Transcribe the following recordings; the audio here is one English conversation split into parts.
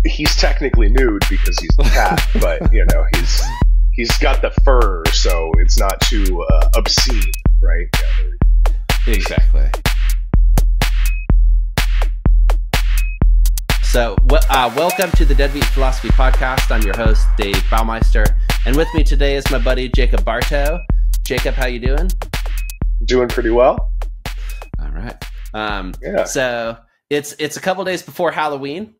he's technically nude because he's a cat, but you know, he's got the fur, so it's not too obscene, right? Yeah, exactly. So, welcome to the Deadbeat Philosophy Podcast. I'm your host, Dave Baumeister, and with me today is my buddy Jacob Barto. Jacob, how you doing? Doing pretty well. All right. So it's a couple days before Halloween.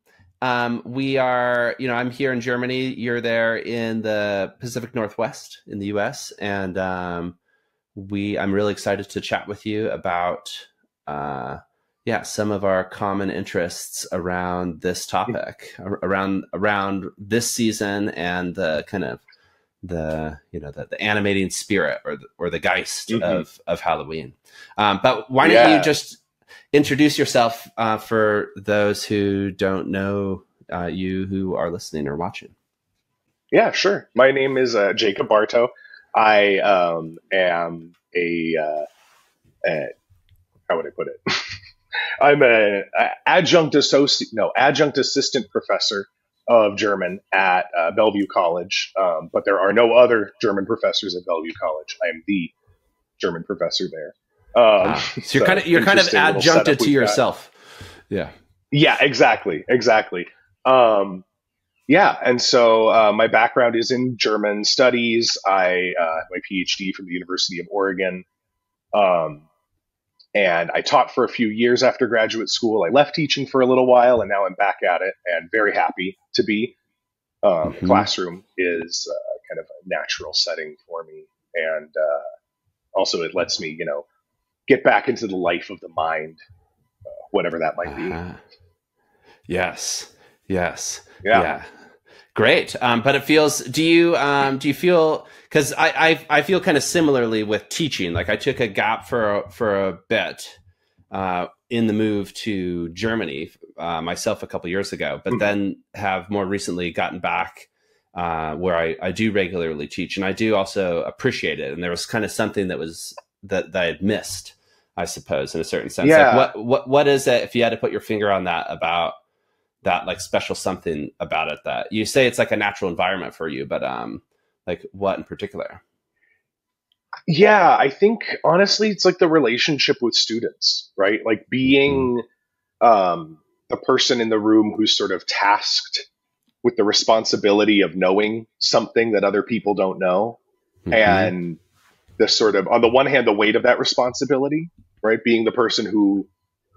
We are, I'm here in Germany. You're there in the Pacific Northwest in the U.S. And I'm really excited to chat with you about, some of our common interests around this topic, around this season, and the kind of the animating spirit or the Geist of Halloween. But why don't you just introduce yourself for those who don't know you, who are listening or watching. Yeah, sure. My name is Jacob Barto. I am how would I put it? I'm an adjunct assistant professor of German at Bellevue College. But there are no other German professors at Bellevue College. I am the German professor there. So you're kind of adjuncted to yourself. Yeah. Yeah, exactly. And so my background is in German studies. I have my PhD from the University of Oregon. And I taught for a few years after graduate school. I left teaching for a little while, and now I'm back at it and very happy to be. The classroom is kind of a natural setting for me. And also it lets me, get back into the life of the mind, whatever that might be. Yes. Yeah. Great. But it feels, do you feel, because I feel kind of similarly with teaching. Like I took a gap for a bit in the move to Germany myself a couple years ago, but then have more recently gotten back where I do regularly teach, and I do also appreciate it. And there was kind of something that I had missed, I suppose, in a certain sense. Yeah. Like what is it, if you had to put your finger on that, about that like special something about it that you say it's like a natural environment for you, but like what in particular? Yeah, I think honestly, it's like the relationship with students, right? Like being the person in the room who's sort of tasked with the responsibility of knowing something that other people don't know. And the sort of, on the one hand, the weight of that responsibility, right? Being the person who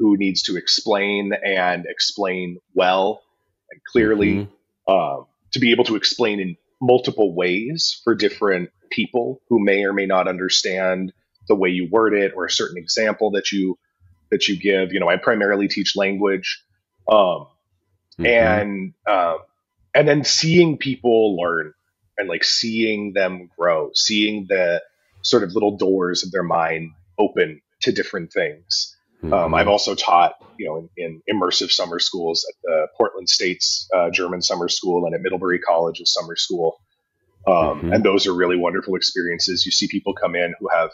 needs to explain and explain well and clearly, to be able to explain in multiple ways for different people who may or may not understand the way you word it or a certain example that you give. I primarily teach language, and then seeing people learn and like seeing them grow, seeing the sort of little doors of their mind open to different things. I've also taught, in immersive summer schools at the Portland State's German summer school and at Middlebury College's summer school. And those are really wonderful experiences. You see people come in who have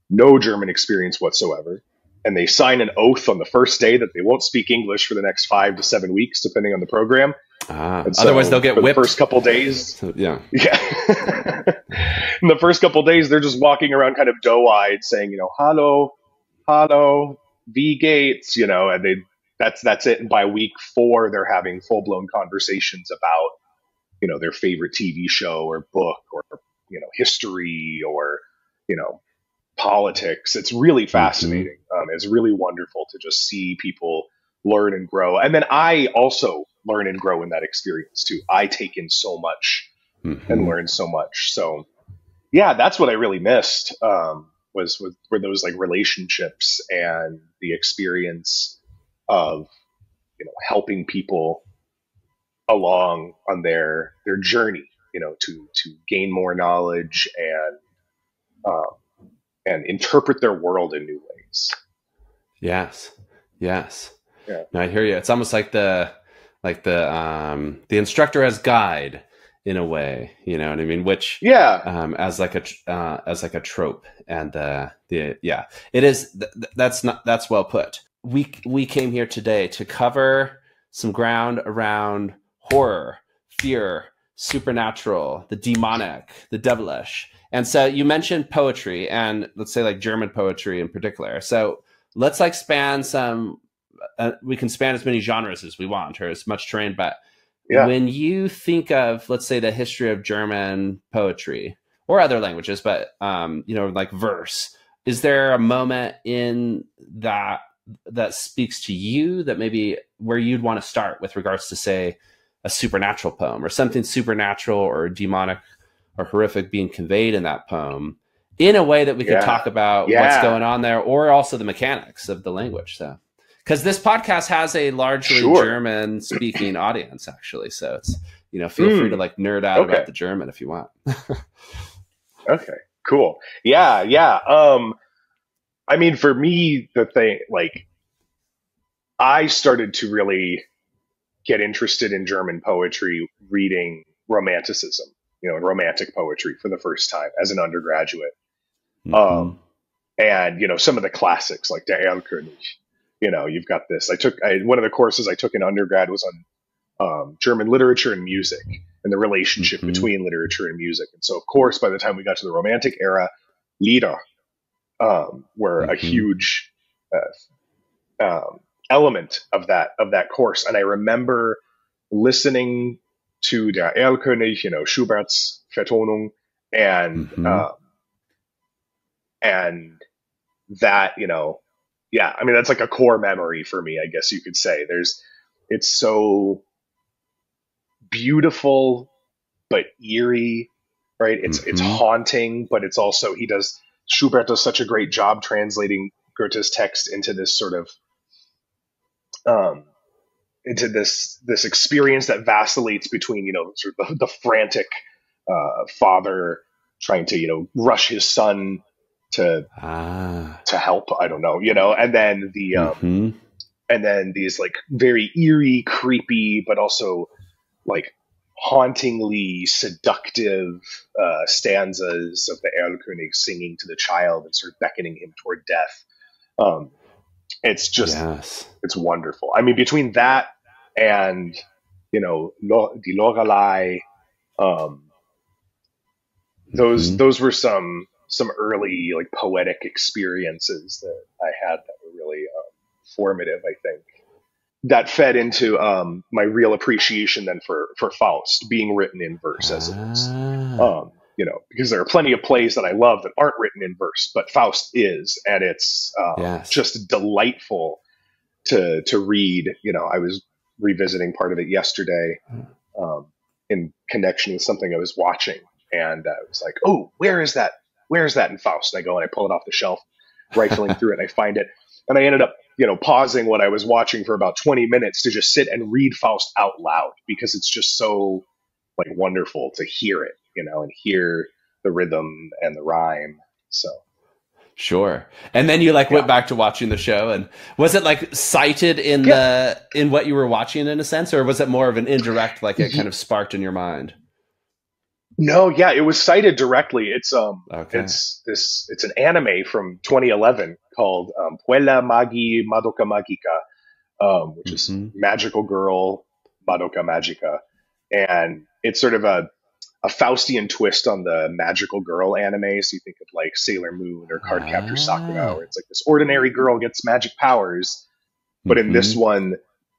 no German experience whatsoever, and they sign an oath on the first day that they won't speak English for the next 5 to 7 weeks, depending on the program. So otherwise they'll get whipped. The first couple days. Yeah. In the first couple days, they're just walking around kind of doe-eyed saying, hello, wie geht's, and that's it. And by week 4, they're having full-blown conversations about, their favorite TV show or book or, history or, politics. It's really fascinating. It's really wonderful to just see people learn and grow. And then I also learn and grow in that experience too. I take in so much and learn so much. So yeah, that's what I really missed, were those like relationships and the experience of, helping people along on their journey, to gain more knowledge and interpret their world in new ways. Yes. Yeah. No, I hear you. It's almost like the instructor as guide in a way, you know what I mean? Which, as like a trope, and it is. That's well put. We came here today to cover some ground around horror, fear, supernatural, the demonic, the devilish. And so you mentioned poetry, and let's say like German poetry in particular. So let's like span some, we can span as many genres as we want, or as much terrain, but when you think of, let's say, the history of German poetry or other languages, but, like verse, is there a moment in that speaks to you that maybe where you'd want to start with regards to, say, a supernatural poem or something supernatural or demonic or horrific being conveyed in that poem in a way that we could talk about what's going on there, or also the mechanics of the language? So, because this podcast has a largely German speaking audience, actually. So it's, feel free to like nerd out about the German if you want. Okay, cool. Yeah. I mean, for me, the thing, like, I started to really get interested in German poetry reading Romanticism, and Romantic poetry for the first time as an undergraduate. And, some of the classics like Der Erlkönig, you've got this. One of the courses I took in undergrad was on German literature and music and the relationship between literature and music. And so, of course, by the time we got to the Romantic era, Lieder were a huge element of that course. And I remember listening to Der Erlkönig, Schubert's Vertonung, and that, I mean, that's like a core memory for me, I guess you could say. It's so beautiful, but eerie, right? It's haunting, but it's also, Schubert does such a great job translating Goethe's text into this sort of, into this experience that vacillates between, sort of the frantic father trying to, rush his son to help, I don't know, and then and then these like very eerie, creepy, but also like hauntingly seductive stanzas of the Erlkönig singing to the child and sort of beckoning him toward death. It's just, it's wonderful. I mean, between that and, Die Lorelei, those were some early like poetic experiences that I had that were really formative, I think. That fed into my real appreciation then for Faust being written in verse as it is. Because there are plenty of plays that I love that aren't written in verse, but Faust is, and it's just delightful to read. I was revisiting part of it yesterday in connection with something I was watching, and I was like, "Oh, where is that? Where is that in Faust?" And I go and I pull it off the shelf, rifling through it, and I find it, and I ended up pausing what I was watching for about 20 minutes to just sit and read Faust out loud, because it's just so like wonderful to hear it, and hear the rhythm and the rhyme. So. Sure. And then you went back to watching the show, and was it like cited in in what you were watching in a sense, or was it more of an indirect, like it kind of sparked in your mind? No, yeah, it was cited directly. It's it's an anime from 2011 called Puella Magi Madoka Magica, which is Magical Girl Madoka Magica, and it's sort of a Faustian twist on the Magical Girl anime. So you think of like Sailor Moon or Cardcaptor Sakura, where it's like this ordinary girl gets magic powers, but in this one,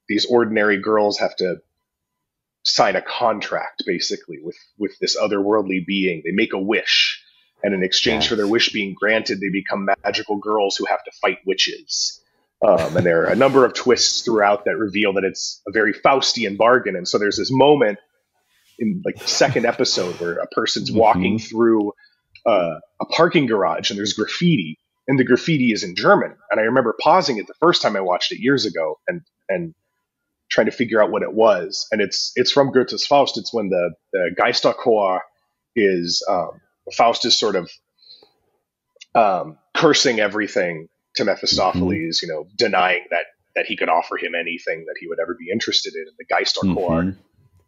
these ordinary girls have to sign a contract basically with this otherworldly being. They make a wish, and in exchange for their wish being granted, they become magical girls who have to fight witches. And there are a number of twists throughout that reveal that it's a very Faustian bargain. And so there's this moment in like the second episode where a person's walking through a parking garage, and there's graffiti, and the graffiti is in German. And I remember pausing it the first time I watched it years ago and trying to figure out what it was. And it's from Goethe's Faust. It's when the Geisterchor is, Faust is sort of cursing everything to Mephistopheles, denying that he could offer him anything that he would ever be interested in. And the Geisterchor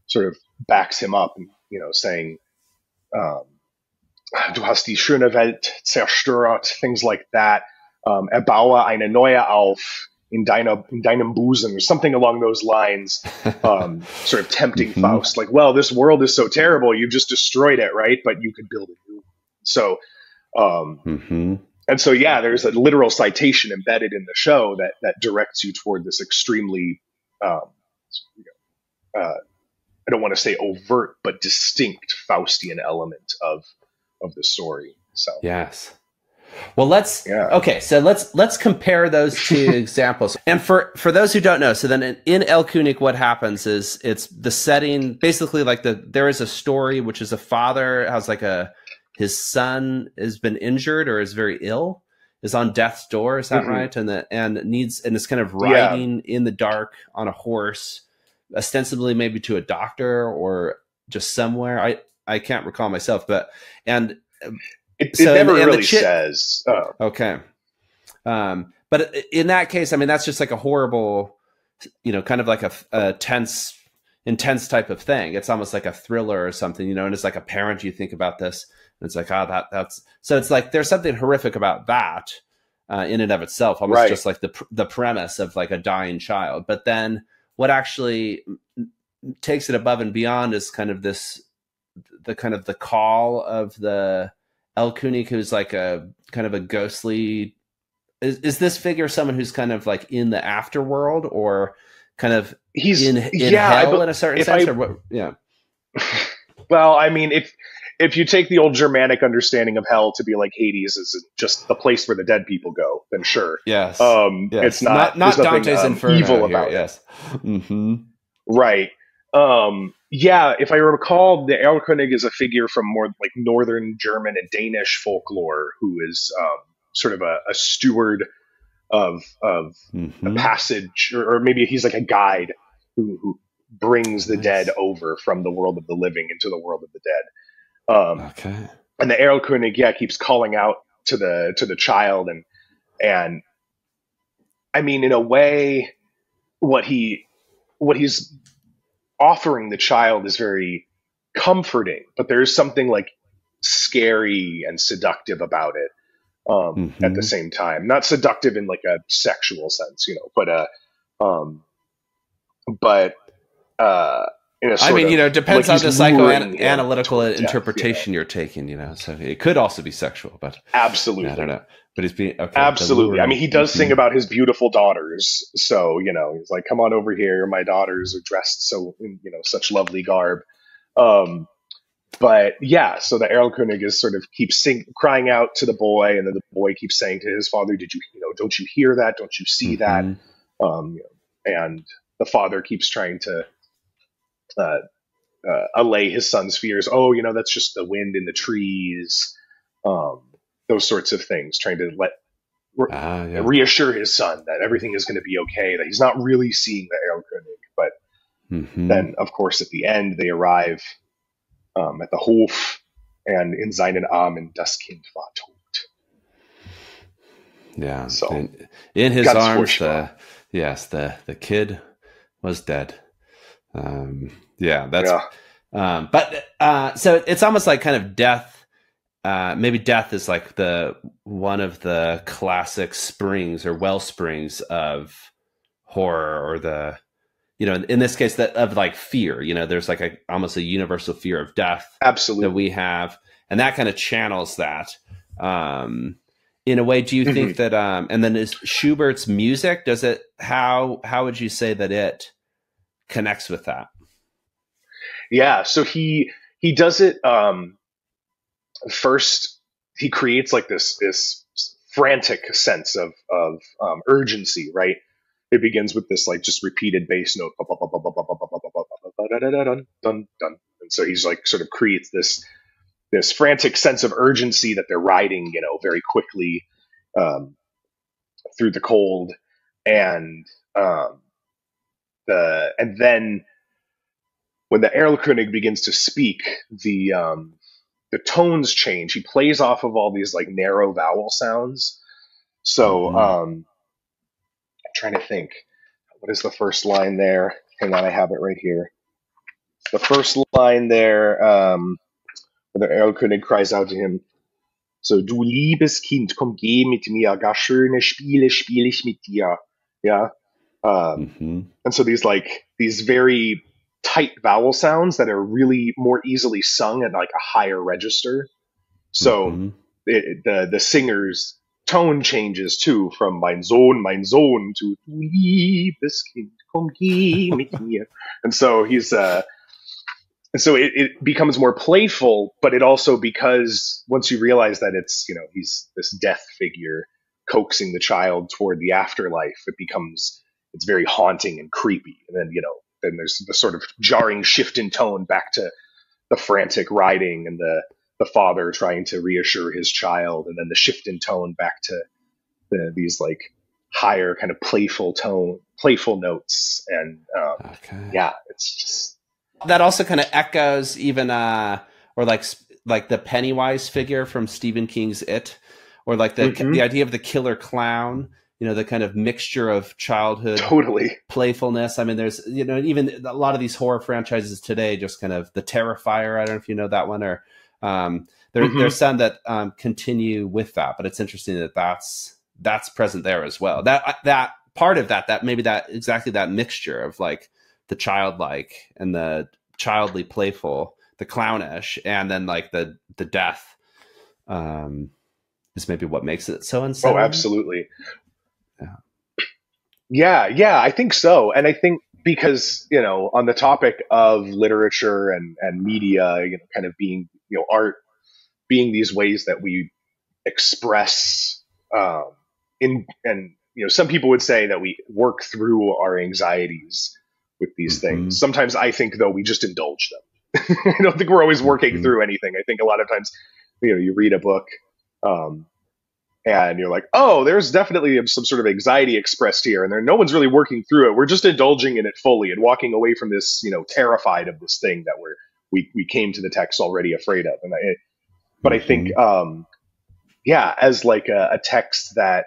sort of backs him up, and, saying, du hast die schöne Welt zerstört, things like that. Erbaue eine neue auf. in deinem Busen, or something along those lines, sort of tempting Faust, like, well, this world is so terrible, you've just destroyed it, right? But you could build a new one. So, and so, yeah, there's a literal citation embedded in the show that directs you toward this extremely, I don't want to say overt, but distinct Faustian element of the story. So, yes. Well, let's compare those two examples. And for those who don't know, so then in Erlkönig, what happens is it's the setting, basically like there is a story, which is a father has his son has been injured or is very ill, is on death's door. Is that right? And is kind of riding in the dark on a horse, ostensibly maybe to a doctor or just somewhere. I can't recall myself, but It never really says. Oh. Okay. But in that case, I mean, that's just like a horrible, kind of like a intense type of thing. It's almost like a thriller or something, and it's like a parent, you think about this, and it's like, that's, so it's like, there's something horrific about that in and of itself, almost just like the premise of like a dying child. But then what actually takes it above and beyond is kind of the call of the Erlkönig, who's like a kind of a ghostly, is this figure someone who's kind of like in the afterworld, or kind of he's in hell in a certain sense, or what? Yeah. Well, I mean, if you take the old Germanic understanding of hell to be like Hades is just the place where the dead people go, then sure. Yes. Yes. It's not Dante's Inferno evil here, about it. Yes. Right. Yeah, if I recall, the Erlkönig is a figure from more like northern German and Danish folklore, who is sort of a steward of the passage, or maybe he's like a guide who brings the dead over from the world of the living into the world of the dead. Okay. And the Erlkönig, keeps calling out to the child, and I mean, in a way, what he's offering the child is very comforting, but there's something like scary and seductive about it at the same time. Not seductive in like a sexual sense, but in a sort it depends on the psychoanalytical interpretation you're taking, so it could also be sexual, but absolutely. I don't know. But he's being absolutely. I mean, he does sing about his beautiful daughters, so he's like, "Come on over here, my daughters are dressed so in such lovely garb." But yeah, so the Erlkönig is sort of keeps crying out to the boy, and then the boy keeps saying to his father, "Did you don't you hear that? Don't you see that?" And the father keeps trying to allay his son's fears. Oh, that's just the wind in the trees. Those sorts of things, trying to reassure his son that everything is going to be okay, that he's not really seeing the Erlkönig. But then, of course, at the end, they arrive at the Hof, and in seinen Armen das Kind war tot. Yeah, so in his arms, the kid was dead. But so it's almost like kind of death. Maybe death is like one of the classic springs or well springs of horror, or in this case that of like fear. There's like almost a universal fear of death, absolutely, that we have, and that kind of channels that. In a way, do you think that? And then is Schubert's music? Does it? How would you say that it connects with that? Yeah, so he does it. First, he creates like this frantic sense of urgency, right? It begins with this like just repeated bass note, and so he's like sort of creates this frantic sense of urgency that they're riding, very quickly through the cold, and then when the Erlkönig begins to speak, the tones change. He plays off of all these like narrow vowel sounds. So I'm trying to think, what is the first line there? Hang on, I have it right here. The first line there, where the Erlkönig cries out to him, so, du liebes Kind, komm geh mit mir, gar schöne Spiele spiel ich mit dir. Yeah. And so these very tight vowel sounds that are really more easily sung at like a higher register. So the singer's tone changes too, from mein Sohn to du liebes Kind, komm geh mit mir. And so it becomes more playful, but it also, because once you realize that it's, he's this death figure coaxing the child toward the afterlife, it's very haunting and creepy. And then, then there's the sort of jarring shift in tone back to the frantic writing and the father trying to reassure his child, and then the shift in tone back to these like higher kind of playful notes. And it's just, that also kind of echoes even or like the Pennywise figure from Stephen King's It, or like the idea of the killer clown, the kind of mixture of childhood playfulness. I mean, there's, even a lot of these horror franchises today, just kind of the Terrifier. I don't know if you know that one, or there's some that continue with that, but it's interesting that that's present there as well. That part of that maybe that exactly that mixture of like the childlike and the childly playful, the clownish, and then like the death is maybe what makes it so unsettling. Oh, absolutely. Yeah, I think so. And I think because, on the topic of literature and media, kind of being, art being these ways that we express some people would say that we work through our anxieties with these things. Sometimes I think, though, we just indulge them. I don't think we're always working through anything. I think a lot of times, you read a book and you're like, oh, there's definitely some sort of anxiety expressed here, and no one's really working through it. We're just indulging in it fully and walking away from this, terrified of this thing that we came to the text already afraid of. But I think, as like a text that,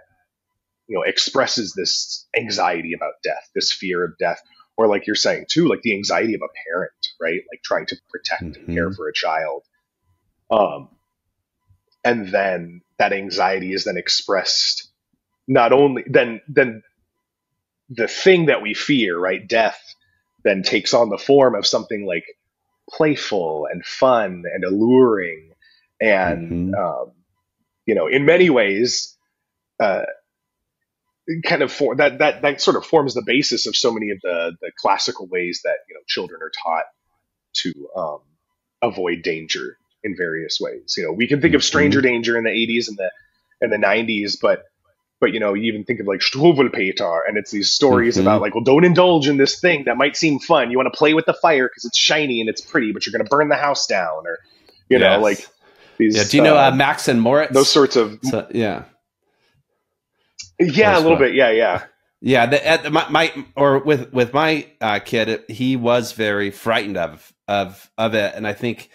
expresses this anxiety about death, this fear of death, or like you're saying too, like the anxiety of a parent, right? Like trying to protect and care for a child. And then that anxiety is then expressed not only then the thing that we fear, right? Death then takes on the form of something like playful and fun and alluring. And, in many ways, kind of that sort of forms the basis of so many of the classical ways that, children are taught to avoid danger in various ways. We can think of stranger danger in the 80s and the 90s, but you even think of like Struwwelpeter, and it's these stories about like, well, don't indulge in this thing that might seem fun. You want to play with the fire because it's shiny and it's pretty, but you're going to burn the house down, or like these. Yeah. Do you know Max and Moritz? Those sorts of Yeah, a little bit. Yeah. With my kid, he was very frightened of it, and I think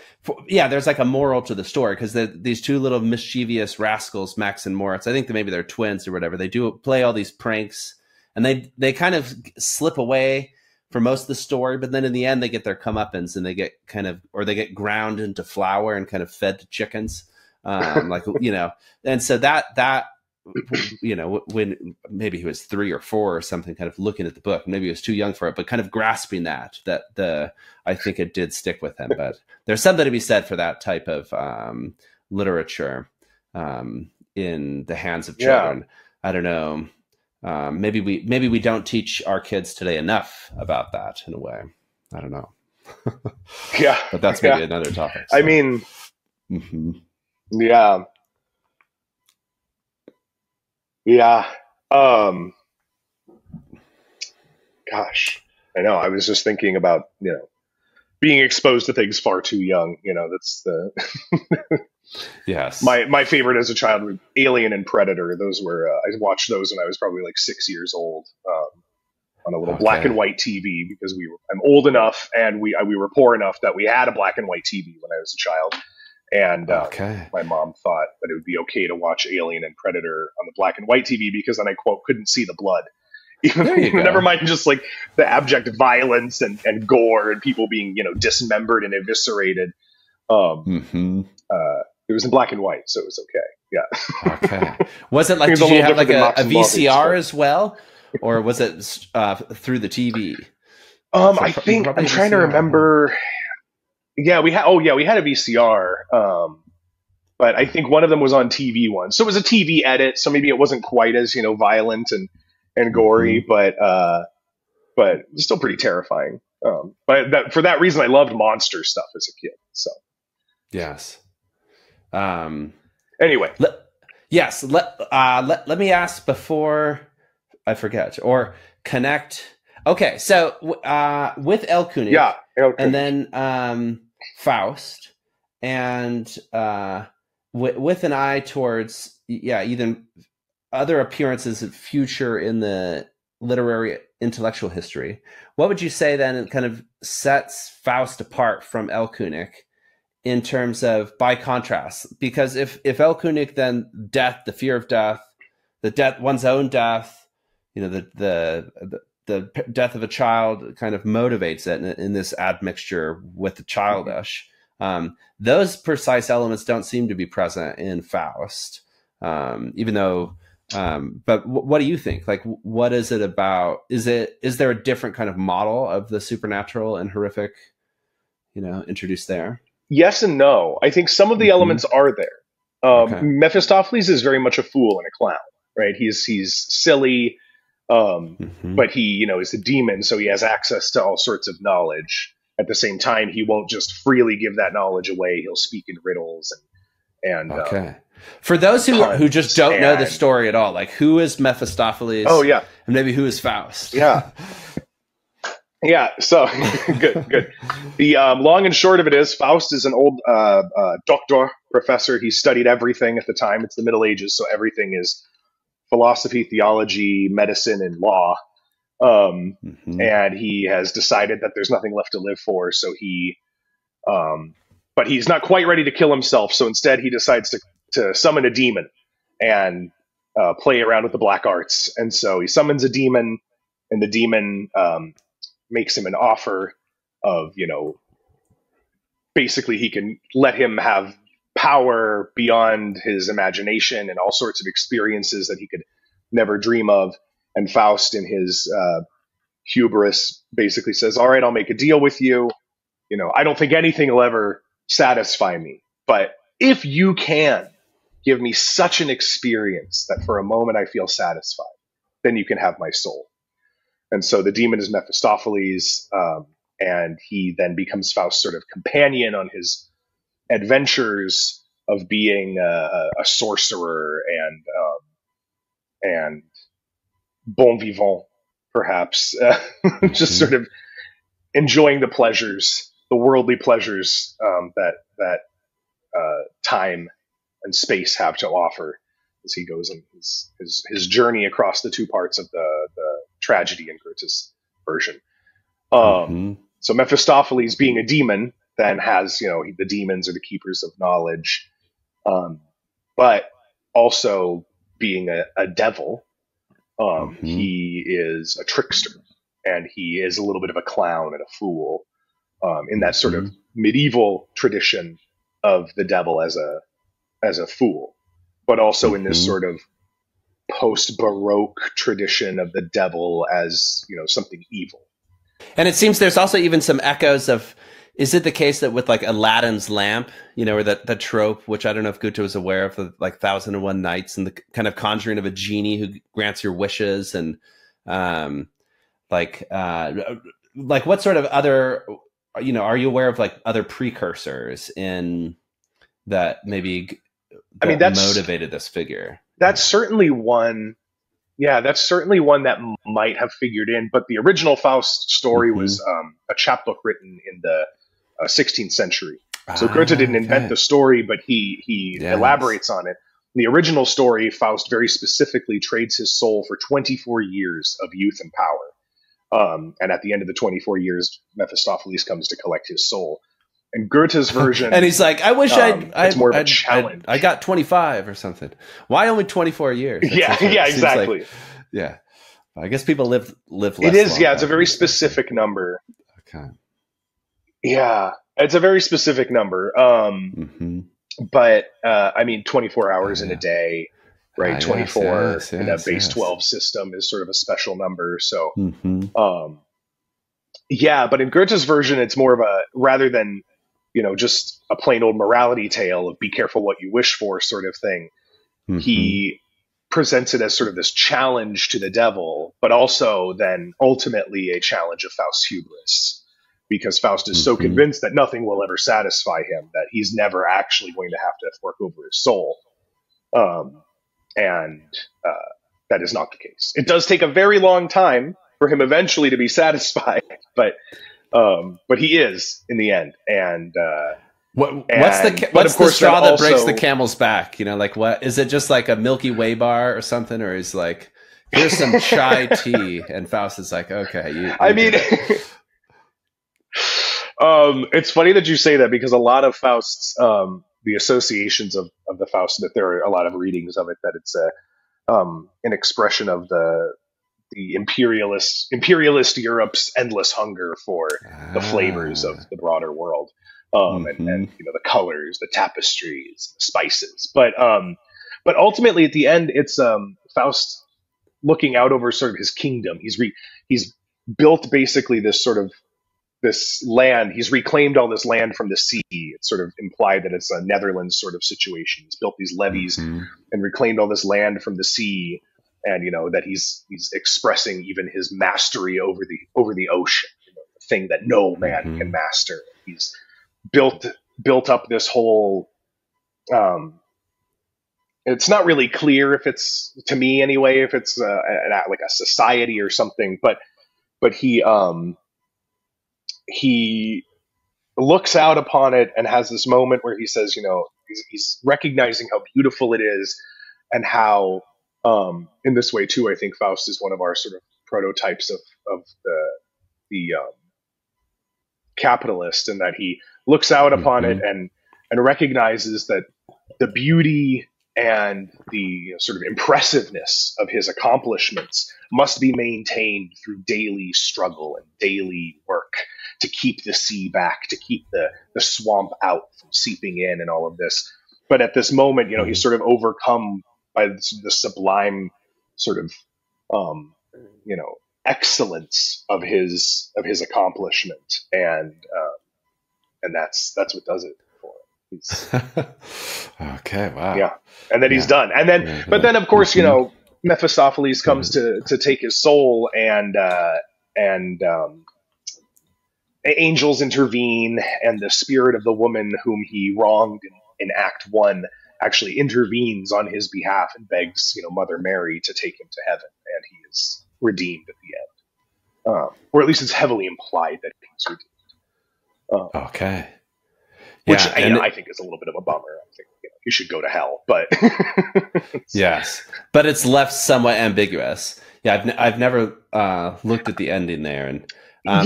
there's like a moral to the story, because these two little mischievous rascals, Max and Moritz, I think maybe they're twins or whatever. They do play all these pranks, and they kind of slip away for most of the story, but then in the end they get their comeuppance, and they get ground into flour and kind of fed to chickens, and so that. When maybe he was 3 or 4 or something, kind of looking at the book, maybe he was too young for it, but kind of grasping that I think it did stick with him. But there's something to be said for that type of literature in the hands of children. I don't know. Maybe we don't teach our kids today enough about that in a way. I don't know. But that's maybe another topic. So. I mean, yeah. Gosh, I know. I was just thinking about, being exposed to things far too young. That's the yes. My favorite as a child were Alien and Predator. Those were I watched those when I was probably like 6 years old on a little black and white TV, because I'm old enough and we were poor enough that we had a black and white TV when I was a child. And my mom thought that it would be okay to watch Alien and Predator on the black and white TV because then I, quote, couldn't see the blood. Never mind just like the abject violence and gore and people being, dismembered and eviscerated. It was in black and white, so it was okay. Yeah. Okay. Was it like, did you have like a VCR as well? or was it through the TV? I think I'm trying to remember. Yeah, we had a VCR. But I think one of them was on TV once. So it was a TV edit, so maybe it wasn't quite as, violent and gory, but it's still pretty terrifying. But for that reason, I loved monster stuff as a kid. So yes. Anyway, let me ask before I forget or connect. Okay, so with Erlkönig, Erlkönig. And then Faust, and with an eye towards even other appearances of future in the literary intellectual history, what would you say then it kind of sets Faust apart from Erlkönig in terms of, by contrast? Because if Erlkönig, then death, the fear of death, one's own death, the death of a child kind of motivates it in this admixture with the childish. Those precise elements don't seem to be present in Faust, even though. But what do you think? Like, what is it about? Is there a different kind of model of the supernatural and horrific, introduced there? Yes and no. I think some of the elements are there. Okay. Mephistopheles is very much a fool and a clown, right? He's silly, but he, is a demon, so he has access to all sorts of knowledge. At the same time, he won't just freely give that knowledge away. He'll speak in riddles and okay. For those who just don't know the story at all, like, who is Mephistopheles? Oh yeah, and maybe who is Faust? Yeah. Yeah, so good. The long and short of it is, Faust is an old doctor, professor. He studied everything at the time. It's the Middle Ages, so everything is philosophy, theology, medicine, and law. And he has decided that there's nothing left to live for, so but he's not quite ready to kill himself, so instead he decides to summon a demon and play around with the black arts. And so he summons a demon, and the demon makes him an offer of, basically he can let him have power beyond his imagination and all sorts of experiences that he could never dream of. And Faust, in his hubris, basically says, all right, I'll make a deal with you. I don't think anything will ever satisfy me, but if you can give me such an experience that for a moment I feel satisfied, then you can have my soul. And so the demon is Mephistopheles, and he then becomes Faust's sort of companion on his adventures of being a sorcerer and bon vivant, perhaps, just sort of enjoying the worldly pleasures that time and space have to offer as he goes on his journey across the two parts of the tragedy in Goethe's version. So Mephistopheles, being a demon, then has, the demons are the keepers of knowledge, but also being a devil, he is a trickster, and he is a little bit of a clown and a fool, in that sort of medieval tradition of the devil as a fool, but also in this sort of post-Baroque tradition of the devil as, something evil. And it seems there's also even some echoes of, is it the case that with like Aladdin's lamp, or the trope, which I don't know if Goethe was aware of, the like 1001 Nights and the kind of conjuring of a genie who grants your wishes, and like what sort of other, are you aware of like other precursors in that maybe that motivated this figure? That's certainly one. Yeah, that's certainly one that might have figured in. But the original Faust story was a chapbook written in the 16th century. So Goethe didn't invent the story, but he elaborates on it. In the original story, Faust very specifically trades his soul for 24 years of youth and power. And at the end of the 24 years, Mephistopheles comes to collect his soul. And Goethe's version, and he's like, "I wish it's more of a challenge. I got 25 or something. Why only 24 years?" Exactly. Like, I guess people live less. It is, it's a very specific number. Okay. Yeah, it's a very specific number. But 24 hours in a day. right? 24 yes, in a yes, base yes. 12 system is sort of a special number. So, Mm-hmm. yeah, but in Goethe's version, it's more of a, rather than, just a plain old morality tale of be careful what you wish for sort of thing. Mm-hmm. He presents it as sort of this challenge to the devil, but also then ultimately a challenge of Faust's hubris, because Faust is so Mm-hmm. convinced that nothing will ever satisfy him that he's never actually going to have to work over his soul. And that is not the case. It does take a very long time for him eventually to be satisfied, but he is in the end. And what's the straw that breaks the camel's back? Like, what is it? Just like a Milky Way bar or something, or is like, here's some chai tea, and Faust is like, okay, I mean, it's funny that you say that, because a lot of Faust's the associations of the Faust, that there are a lot of readings of it, that it's an expression of the imperialist Europe's endless hunger for the flavors of the broader world, and the colors, the tapestries, the spices. But ultimately, at the end, it's Faust looking out over sort of his kingdom. He's built basically this land. He's reclaimed all this land from the sea. It's sort of implied that it's a Netherlands sort of situation. He's built these levees and reclaimed all this land from the sea, and that he's expressing even his mastery over the ocean, the thing that no man can master. He's built up this whole. It's not really clear if it's, to me anyway, if it's like a society or something, but he looks out upon it and has this moment where he says, he's recognizing how beautiful it is, and how, in this way too, I think Faust is one of our sort of prototypes of the capitalist, in that he looks out upon it and recognizes that the beauty and the sort of impressiveness of his accomplishments must be maintained through daily struggle and daily work, to keep the sea back, to keep the swamp out from seeping in, and all of this. But at this moment, he's sort of overcome by the sublime sort of, excellence of his accomplishment, and that's what does it for him. Okay, wow. Yeah, and then he's done, and then but then of course Mephistopheles comes to take his soul, and angels intervene, and the spirit of the woman whom he wronged in Act 1 actually intervenes on his behalf and begs, Mother Mary to take him to heaven, and he is redeemed at the end. Or at least it's heavily implied that he's redeemed. Okay. Which I think is a little bit of a bummer. I think he should go to hell, but yes, but it's left somewhat ambiguous. Yeah, I've never looked at the ending there, and how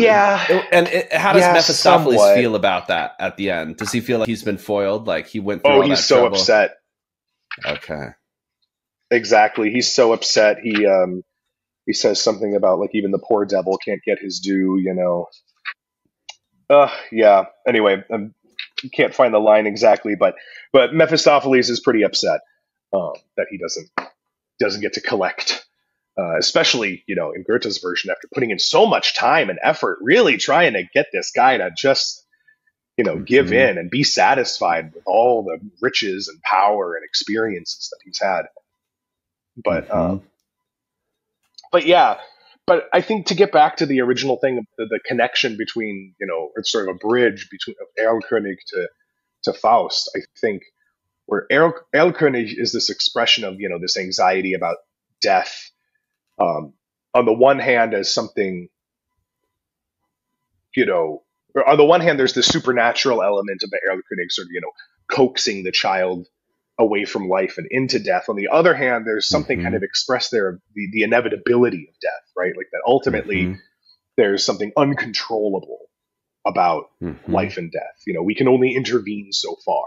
does Mephistopheles feel about that at the end? Does he feel like he's been foiled? Like he went through all that trouble? He's so upset. Okay. Exactly. He's so upset. He says something about, like, even the poor devil can't get his due, yeah. Anyway, can't find the line exactly, but Mephistopheles is pretty upset that he doesn't get to collect. Especially, in Goethe's version, after putting in so much time and effort, really trying to get this guy to just, give in and be satisfied with all the riches and power and experiences that he's had. But I think, to get back to the original thing, the connection between, it's sort of a bridge between Erlkönig to Faust, I think, where Erlkönig is this expression of, this anxiety about death. On the one hand, as something, on the one hand, there's the supernatural element of the Erlkönig sort of, coaxing the child away from life and into death. On the other hand, there's something kind of expressed there of the inevitability of death, right? Like that ultimately there's something uncontrollable about life and death. We can only intervene so far,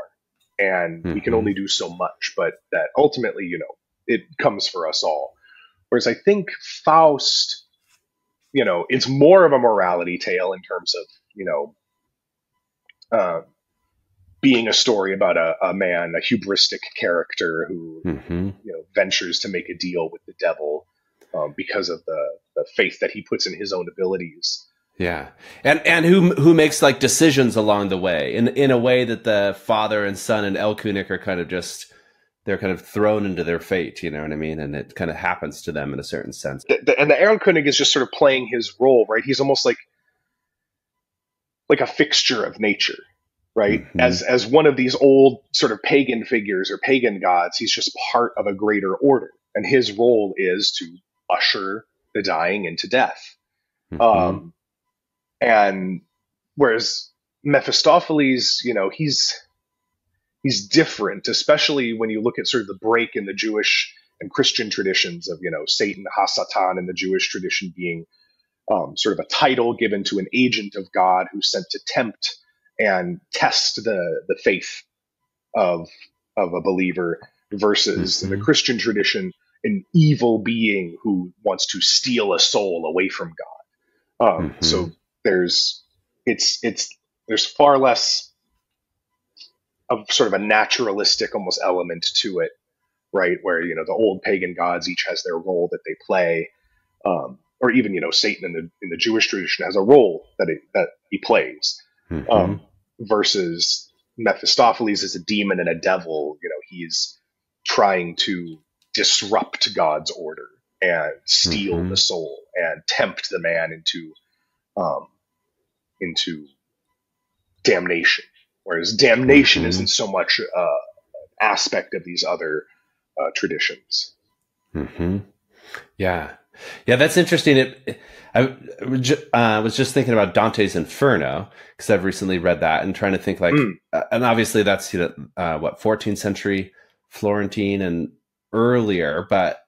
and we can only do so much, but that ultimately, it comes for us all. Whereas I think Faust, it's more of a morality tale in terms of, being a story about a man, a hubristic character who ventures to make a deal with the devil because of the faith that he puts in his own abilities. Yeah, and who makes like decisions along the way in a way that the father and son and Erlkönig are kind of just, they're kind of thrown into their fate, you know what I mean? And it kind of happens to them in a certain sense. And the Erlkönig is just sort of playing his role, right? He's almost like a fixture of nature, right? As one of these old sort of pagan figures or pagan gods, he's just part of a greater order, and his role is to usher the dying into death. And whereas Mephistopheles, he's different, especially when you look at sort of the break in the Jewish and Christian traditions of, Satan, Hasatan, in the Jewish tradition being sort of a title given to an agent of God who's sent to tempt and test the faith of a believer, versus in the Christian tradition, an evil being who wants to steal a soul away from God. So there's far less of sort of a naturalistic almost element to it, right? Where, the old pagan gods each has their role that they play. Or even, Satan in the Jewish tradition has a role that he plays. Versus Mephistopheles is a demon and a devil. He's trying to disrupt God's order and steal the soul and tempt the man into damnation. Whereas damnation isn't so much aspect of these other traditions. Yeah, that's interesting. I was just thinking about Dante's Inferno, because I've recently read that and trying to think like, and obviously that's 14th century Florentine and earlier, but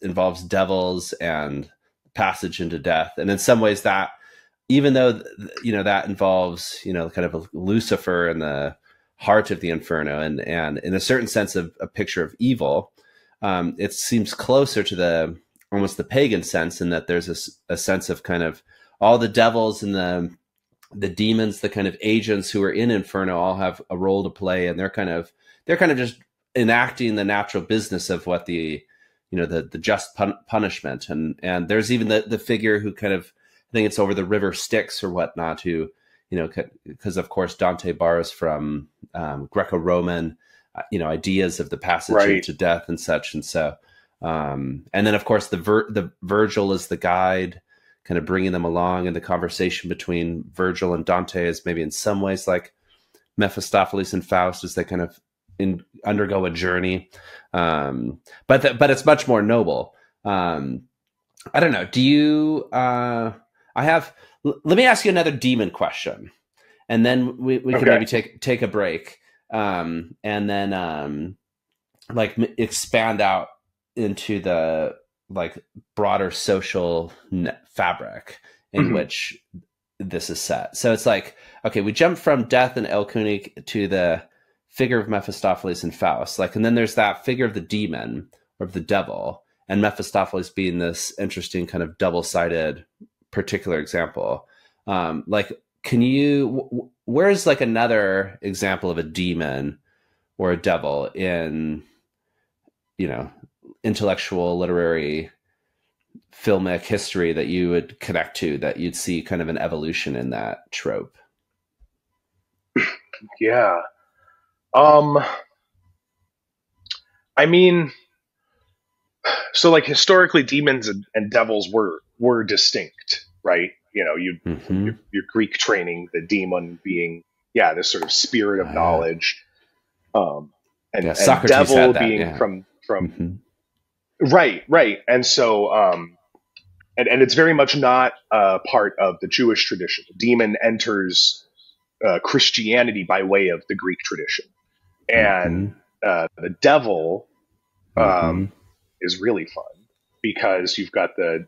involves devils and passage into death, and in some ways that, even though that involves kind of Lucifer in the heart of the Inferno, and in a certain sense of a picture of evil, it seems closer to almost the pagan sense, in that there's a sense of kind of all the devils and the demons, the kind of agents who are in Inferno, all have a role to play, and they're kind of just enacting the natural business of what the just punishment, and there's even the figure who kind of, I think it's over the river Styx or whatnot, who, because of course Dante borrows from Greco-Roman, ideas of the passage into death and such, and so, and then of course the Virgil is the guide, kind of bringing them along, and the conversation between Virgil and Dante is maybe in some ways like Mephistopheles and Faust, as they kind of undergo a journey, but it's much more noble. I don't know. Do you? Let me ask you another demon question, and then we can maybe take a break, and then expand out into the broader social fabric in which this is set. So it's like, okay, we jump from death and Erlkönig to the figure of Mephistopheles and Faust, and then there's that figure of the demon or of the devil, and Mephistopheles being this interesting kind of double-sided particular example. Can you, where's another example of a demon or a devil in, intellectual, literary, filmic history that you would connect to, that you'd see kind of an evolution in that trope? Yeah. I mean, so historically demons and devils were distinct, right? Your Greek training, the demon being, this sort of spirit of knowledge, and devil being from right. And so, and it's very much not part of the Jewish tradition. The demon enters Christianity by way of the Greek tradition, and the devil is really fun, because you've got the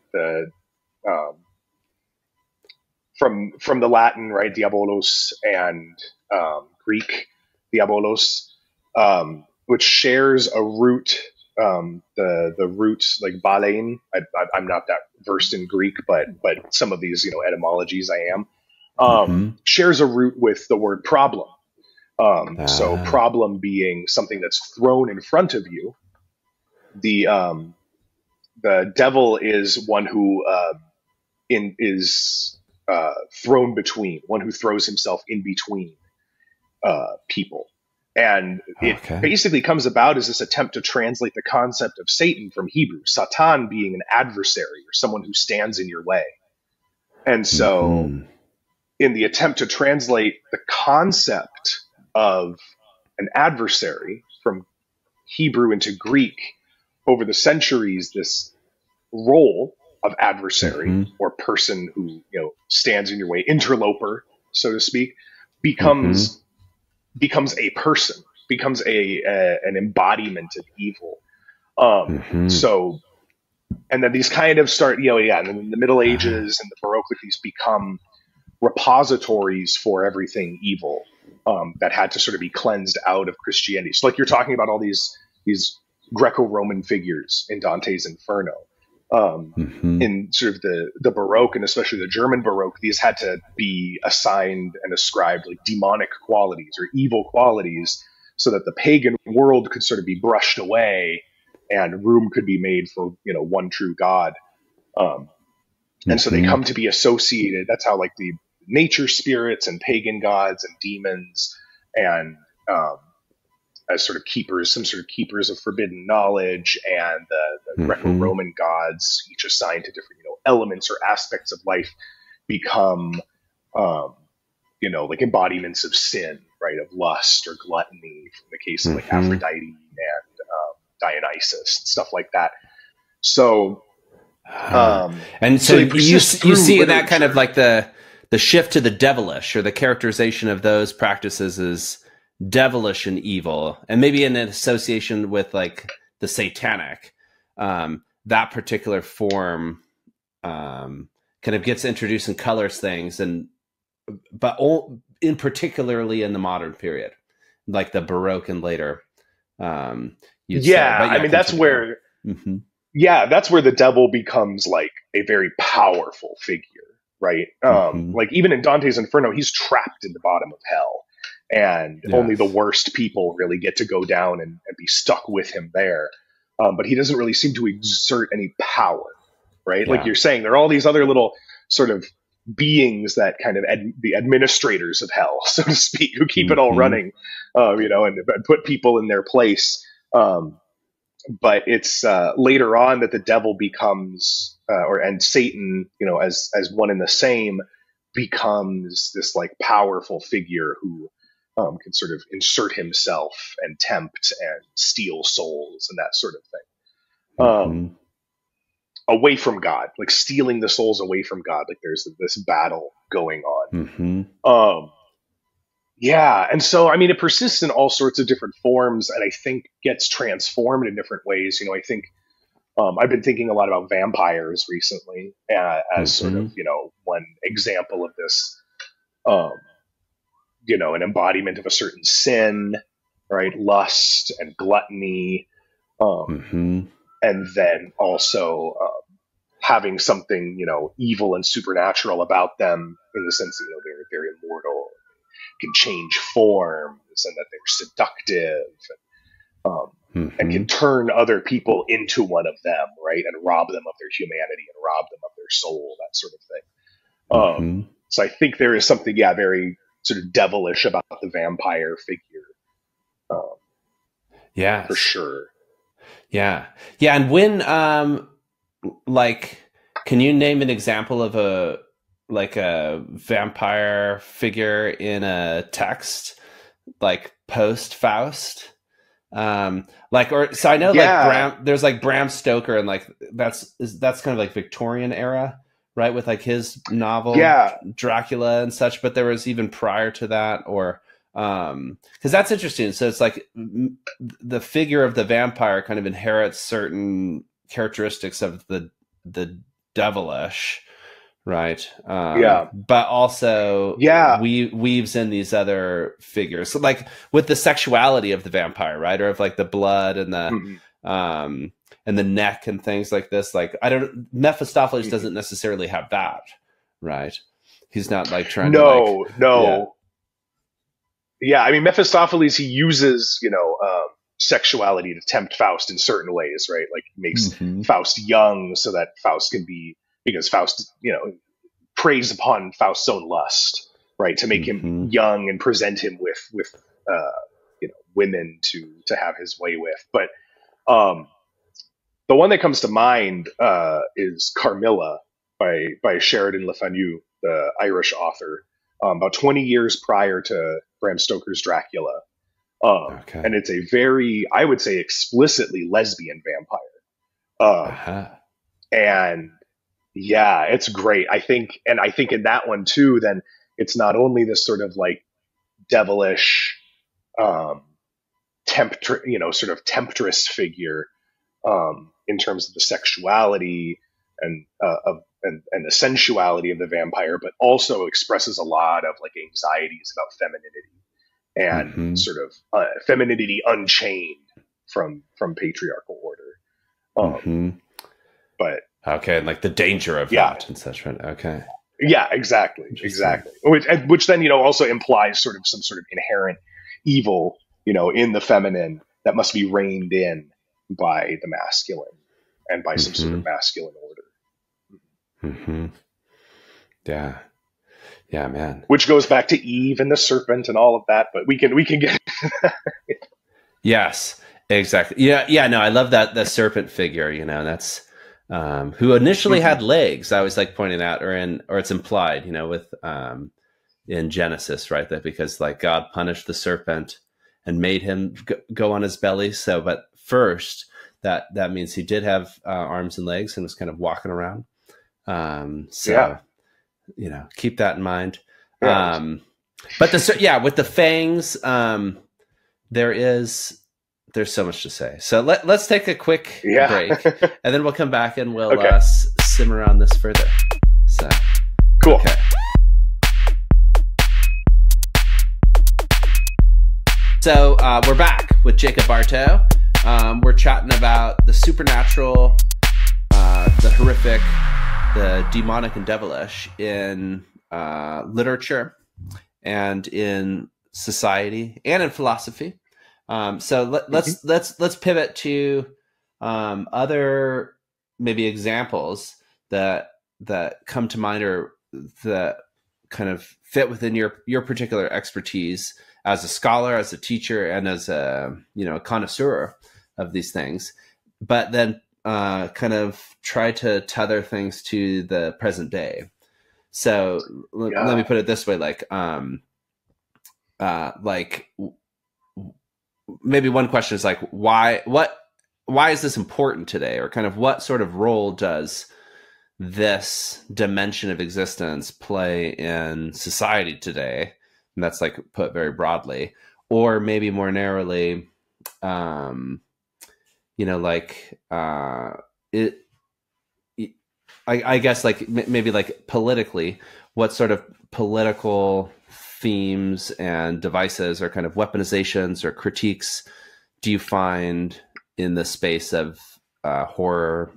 from the Latin, right, diabolos, and Greek diabolos, which shares a root, the root balein. I'm not that versed in Greek, but some of these etymologies I am, shares a root with the word problem. So problem being something that's thrown in front of you. The devil is one who is thrown between, one who throws himself in between people. And it basically comes about as this attempt to translate the concept of Satan from Hebrew, Satan being an adversary or someone who stands in your way. And so in the attempt to translate the concept of an adversary from Hebrew into Greek, over the centuries, this role of adversary or person who, you know, stands in your way, interloper, so to speak, becomes a person, becomes an embodiment of evil. So, and then these kind of start, you know, and then in the Middle Ages and the Baroque, these become repositories for everything evil that had to sort of be cleansed out of Christianity. So, like you're talking about all these Greco-Roman figures in Dante's Inferno. In sort of the Baroque and especially the German Baroque, these had to be assigned and ascribed like demonic qualities or evil qualities so that the pagan world could sort of be brushed away and room could be made for, you know, one true God. And so they come to be associated. That's how like the nature spirits and pagan gods and demons and as sort of keepers, some sort of keepers of forbidden knowledge, and the Greco-Roman gods, each assigned to different, you know, elements or aspects of life, become, you know, like embodiments of sin, right? Of lust or gluttony, in the case of like Aphrodite and Dionysus, stuff like that. So, and so you see that kind of like the shift to the devilish, or the characterization of those practices as devilish and evil, and maybe in an association with like the satanic, that particular form kind of gets introduced and colors things, but in particularly in the modern period, like the Baroque and later. I mean, that's where that's where the devil becomes like a very powerful figure, right? Like even in Dante's Inferno, he's trapped in the bottom of hell. And only the worst people really get to go down and be stuck with him there. But he doesn't really seem to exert any power, right? Like you're saying, there are all these other little sort of beings that kind of the administrators of hell, so to speak, who keep it all running, you know, and put people in their place. But it's later on that the devil becomes, and Satan, you know, as one and the same, becomes this like powerful figure who can sort of insert himself and tempt and steal souls and that sort of thing. Away from God, like stealing the souls away from God. Like there's this battle going on. And so, I mean, it persists in all sorts of different forms, and I think gets transformed in different ways. You know, I think I've been thinking a lot about vampires recently as sort of, you know, one example of this, you know, an embodiment of a certain sin, right? Lust and gluttony. And then also having something, you know, evil and supernatural about them, in the sense that, you know, they're immortal, can change forms, and that they're seductive, and can turn other people into one of them, right? And rob them of their humanity and rob them of their soul, that sort of thing. So I think there is something, very sort of devilish about the vampire figure. For sure. Yeah. And when, like, can you name an example of a vampire figure in a text, like post Faust? So I know there's like Bram Stoker, and like that's kind of like Victorian era, right? With like his novel, Dracula and such, but there was even prior to that, or, cause that's interesting. So it's like the figure of the vampire kind of inherits certain characteristics of the devilish, right? But also weaves in these other figures. So like with the sexuality of the vampire, right? Or of like the blood and the neck and things like this. Like Mephistopheles doesn't necessarily have that, right? He's not like trying to yeah, I mean, Mephistopheles, he uses, sexuality to tempt Faust in certain ways, right? Like he makes Faust young so that Faust can be, because Faust, preys upon Faust's own lust, right? To make him young and present him with women to have his way with. But the one that comes to mind is Carmilla by Sheridan Le Fanu, the Irish author, about 20 years prior to Bram Stoker's Dracula. And it's a very, I would say, explicitly lesbian vampire. And yeah, it's great. I think in that one too, then it's not only this sort of like devilish, sort of temptress figure, in terms of the sexuality and the sensuality of the vampire, but also expresses a lot of like anxieties about femininity and sort of femininity unchained from patriarchal order. But okay, and like the danger of that and such. Right? Okay. Yeah, exactly. Which then also implies sort of some sort of inherent evil, in the feminine that must be reined in by the masculine and by some sort of masculine order. Yeah. Yeah, man. Which goes back to Eve and the serpent and all of that, but we can get Yes, exactly. Yeah, no, I love that serpent figure, that's who initially had legs. I always like pointing out, or it's implied, with in Genesis, right? That because like God punished the serpent and made him go on his belly. So, but first that means he did have arms and legs and was kind of walking around. Keep that in mind. But with the fangs, there's so much to say. So let's take a quick break, and then we'll come back and we'll simmer on this further. So cool. Okay. So we're back with Jacob Barto. We're chatting about the supernatural, the horrific, the demonic and devilish in literature and in society and in philosophy. So let's pivot to other maybe examples that come to mind or that kind of fit within your particular expertise as a scholar, as a teacher, and as a connoisseur of these things. But then kind of try to tether things to the present day. So let me put it this way, maybe one question is like, why is this important today? Or kind of what sort of role does this dimension of existence play in society today? And that's like put very broadly, or maybe more narrowly, I guess like maybe like politically, what sort of political themes and devices or kind of weaponizations or critiques do you find in the space of horror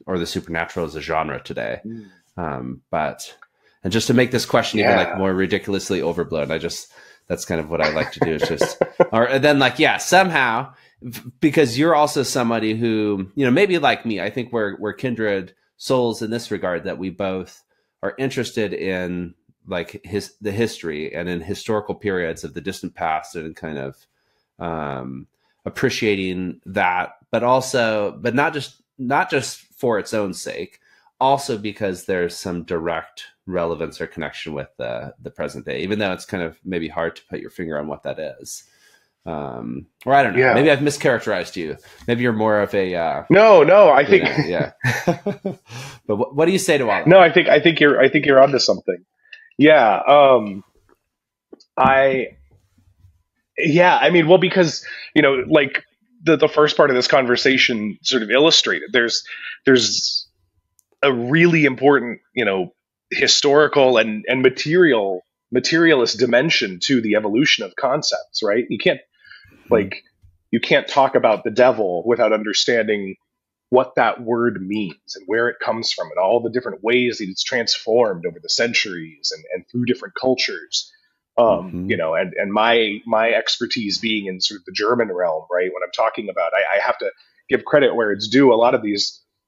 or the supernatural as a genre today? And just to make this question even like more ridiculously overblown, that's kind of what I like to do is just, or then like, somehow, because you're also somebody who, maybe like me, I think we're kindred souls in this regard, that we both are interested in like the history and in historical periods of the distant past, and kind of appreciating that, but not just for its own sake, also because there's some direct relevance or connection with the present day, even though it's kind of maybe hard to put your finger on what that is. Or I don't know. Maybe I've mischaracterized you. Maybe you're more of a no. I think But what do you say to all that? No, I think you're onto something. Yeah. I mean, well, because like the first part of this conversation sort of illustrated, there's a really important historical and materialist dimension to the evolution of concepts, right? You can't talk about the devil without understanding what that word means and where it comes from and all the different ways that it's transformed over the centuries and through different cultures. You know, and my expertise being in sort of the German realm, right? When I'm talking about, I have to give credit where it's due. A lot of the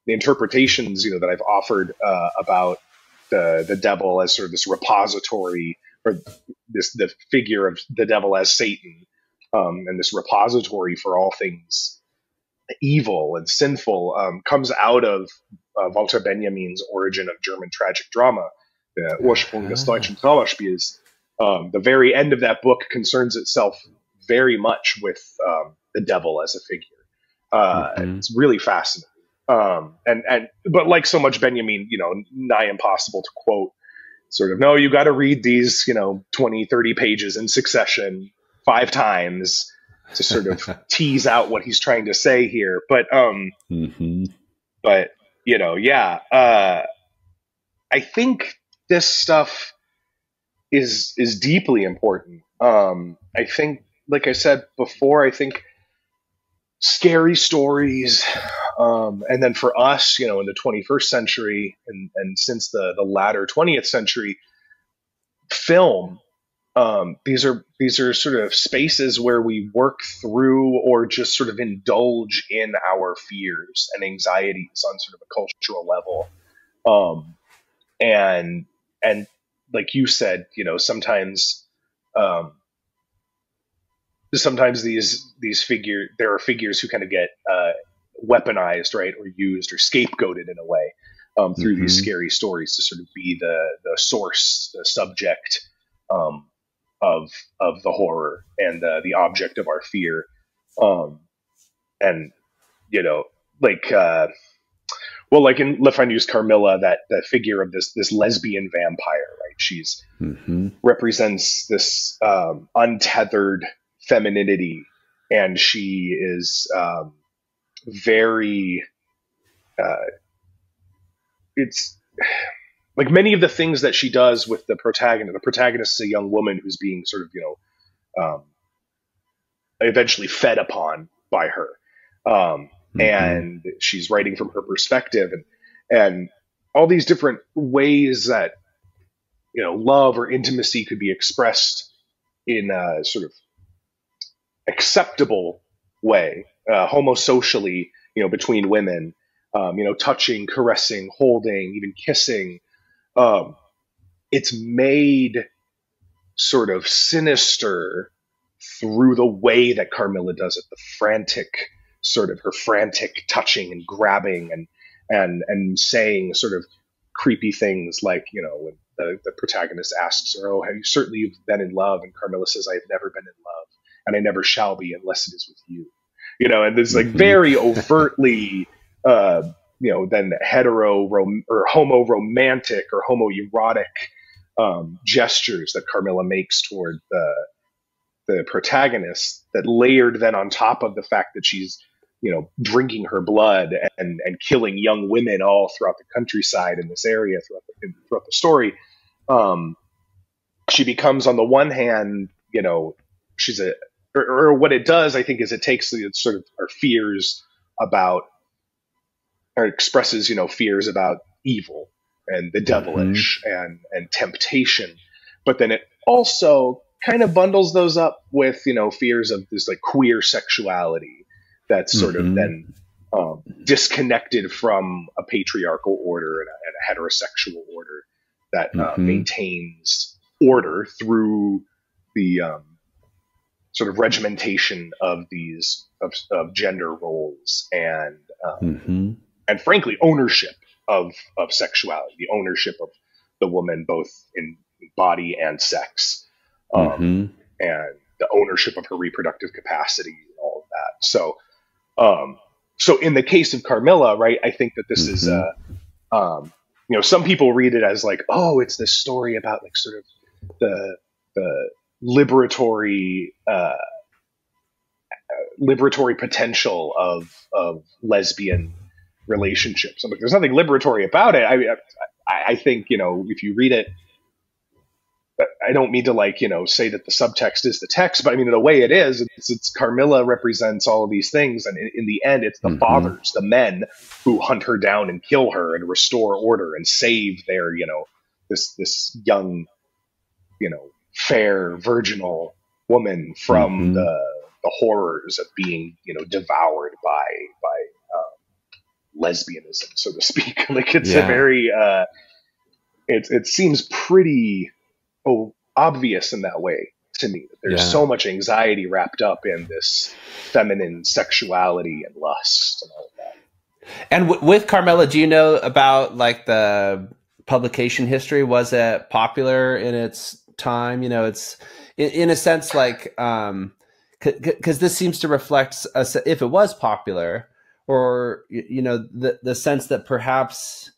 interpretations, you know, that I've offered about the devil as sort of this repository, or the figure of the devil as Satan, and this repository for all things evil and sinful, comes out of Walter Benjamin's Origin of German Tragic Drama, the Ursprung des deutschen Trauerspiels. The very end of that book concerns itself very much with the devil as a figure. It's really fascinating. But like so much Benjamin, you know, nigh impossible to quote. Sort of, no, you got to read these, you know, 20, 30 pages in succession 5 times to sort of tease out what he's trying to say here. But, but you know, yeah, I think this stuff is deeply important. I think, like I said before, I think scary stories, and then for us, you know, in the 21st century and since the latter 20th century, film, these are sort of spaces where we work through or just sort of indulge in our fears and anxieties on sort of a cultural level. And like you said, you know, sometimes there are figures who kind of get weaponized, right, or used or scapegoated in a way through these scary stories to sort of be the source, the subject of the horror and the object of our fear. And you know, like like in Le Fanu's Carmilla, that figure of this lesbian vampire, right? She's represents this untethered femininity, and she is very it's like many of the things that she does with the protagonist is a young woman who's being sort of, you know, eventually fed upon by her, and she's writing from her perspective, and all these different ways that, you know, love or intimacy could be expressed in a sort of acceptable way, homosocially, you know, between women, you know, touching, caressing, holding, even kissing. It's made sort of sinister through the way that Carmilla does it, her frantic touching and grabbing and saying sort of creepy things like, you know, when the protagonist asks her, "Oh, have you certainly you've been in love?" And Carmilla says, "I've never been in love, and I never shall be unless it is with you." You know, and there's like very overtly, you know, then or homo-romantic or homoerotic gestures that Carmilla makes toward the protagonist, that layered then on top of the fact that she's, you know, drinking her blood and killing young women all throughout the countryside in this area throughout the story. She becomes, on the one hand, you know, she's or what it does, I think, is it takes sort of our fears about, or expresses, you know, fears about evil and the devilish and temptation, but then it also kind of bundles those up with, you know, fears of this like queer sexuality that's sort of then disconnected from a patriarchal order and a heterosexual order that maintains order through the sort of regimentation of these of gender roles and frankly ownership of sexuality, the ownership of the woman both in body and sex, and the ownership of her reproductive capacity and all of that. So in the case of Carmilla, right, I think that this is you know, some people read it as like, oh, it's this story about like sort of the liberatory potential of lesbian relationships. I'm like, there's nothing liberatory about it. I think, you know, if you read it, I don't mean to, like, you know, say that the subtext is the text, but I mean, in a way it is. It's Carmilla represents all of these things, and in the end, it's the fathers, the men, who hunt her down and kill her and restore order and save their, you know, this young, you know, fair virginal woman from the horrors of being, devoured by lesbianism, so to speak. Like it's a very it seems pretty obvious in that way to me, that there's so much anxiety wrapped up in this feminine sexuality and lust and all of that. And with Carmilla, do you know about like the publication history? Was it popular in its time? It's in a sense like because this seems to reflect if it was popular, or the sense that perhaps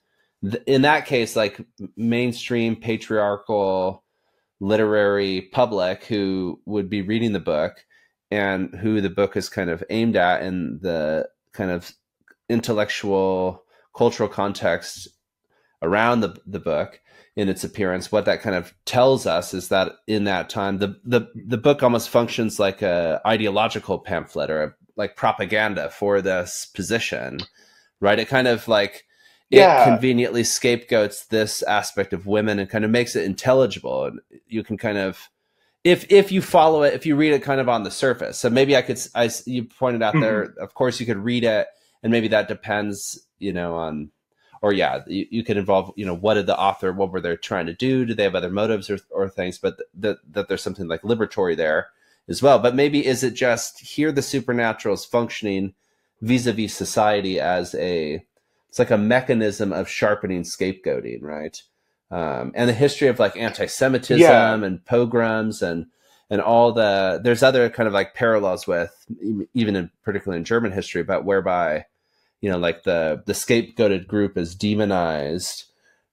in that case, like mainstream patriarchal literary public who would be reading the book and who the book is kind of aimed at in the kind of intellectual cultural context around the book in its appearance, what that kind of tells us is that in that time the book almost functions like a ideological pamphlet or like propaganda for this position, right? It kind of like it conveniently scapegoats this aspect of women and kind of makes it intelligible. And you can kind of, if you follow it, if you read it kind of on the surface. So maybe you pointed out there, of course you could read it and maybe that depends, on, or you could involve, what did the author, what were they trying to do? Do they have other motives or things, but that there's something like liberatory there as well. But maybe is it just here the supernatural is functioning vis-a-vis society as it's like a mechanism of sharpening scapegoating, right? And the history of like anti-Semitism and pogroms and all there's other kind of like parallels with even particularly in German history, but whereby, like the scapegoated group is demonized,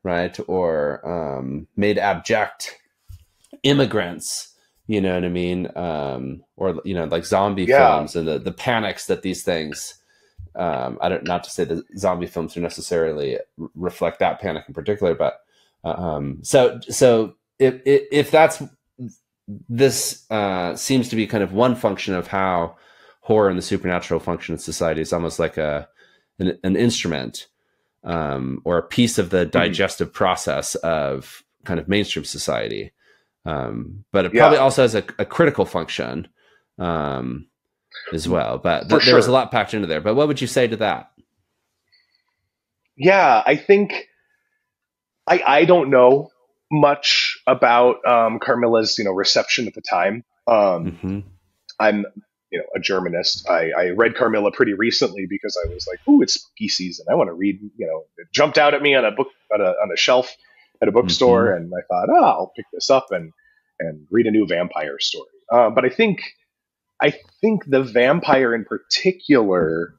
right? Or made abject immigrants, you know what I mean? Or, like zombie films and the panics that these things, not to say that zombie films do necessarily reflect that panic in particular, but so if that's this seems to be kind of one function of how horror and the supernatural function in society is almost like an instrument or a piece of the digestive process of kind of mainstream society, but it probably also has a critical function as well, but there was a lot packed into there. But what would you say to that? I think I don't know much about Carmilla's reception at the time. I'm a Germanist. I read Carmilla pretty recently because I was like, "Ooh, it's spooky season. I want to read." It jumped out at me on a book on a shelf at a bookstore, and I thought, I'll pick this up and read a new vampire story. But I think the vampire in particular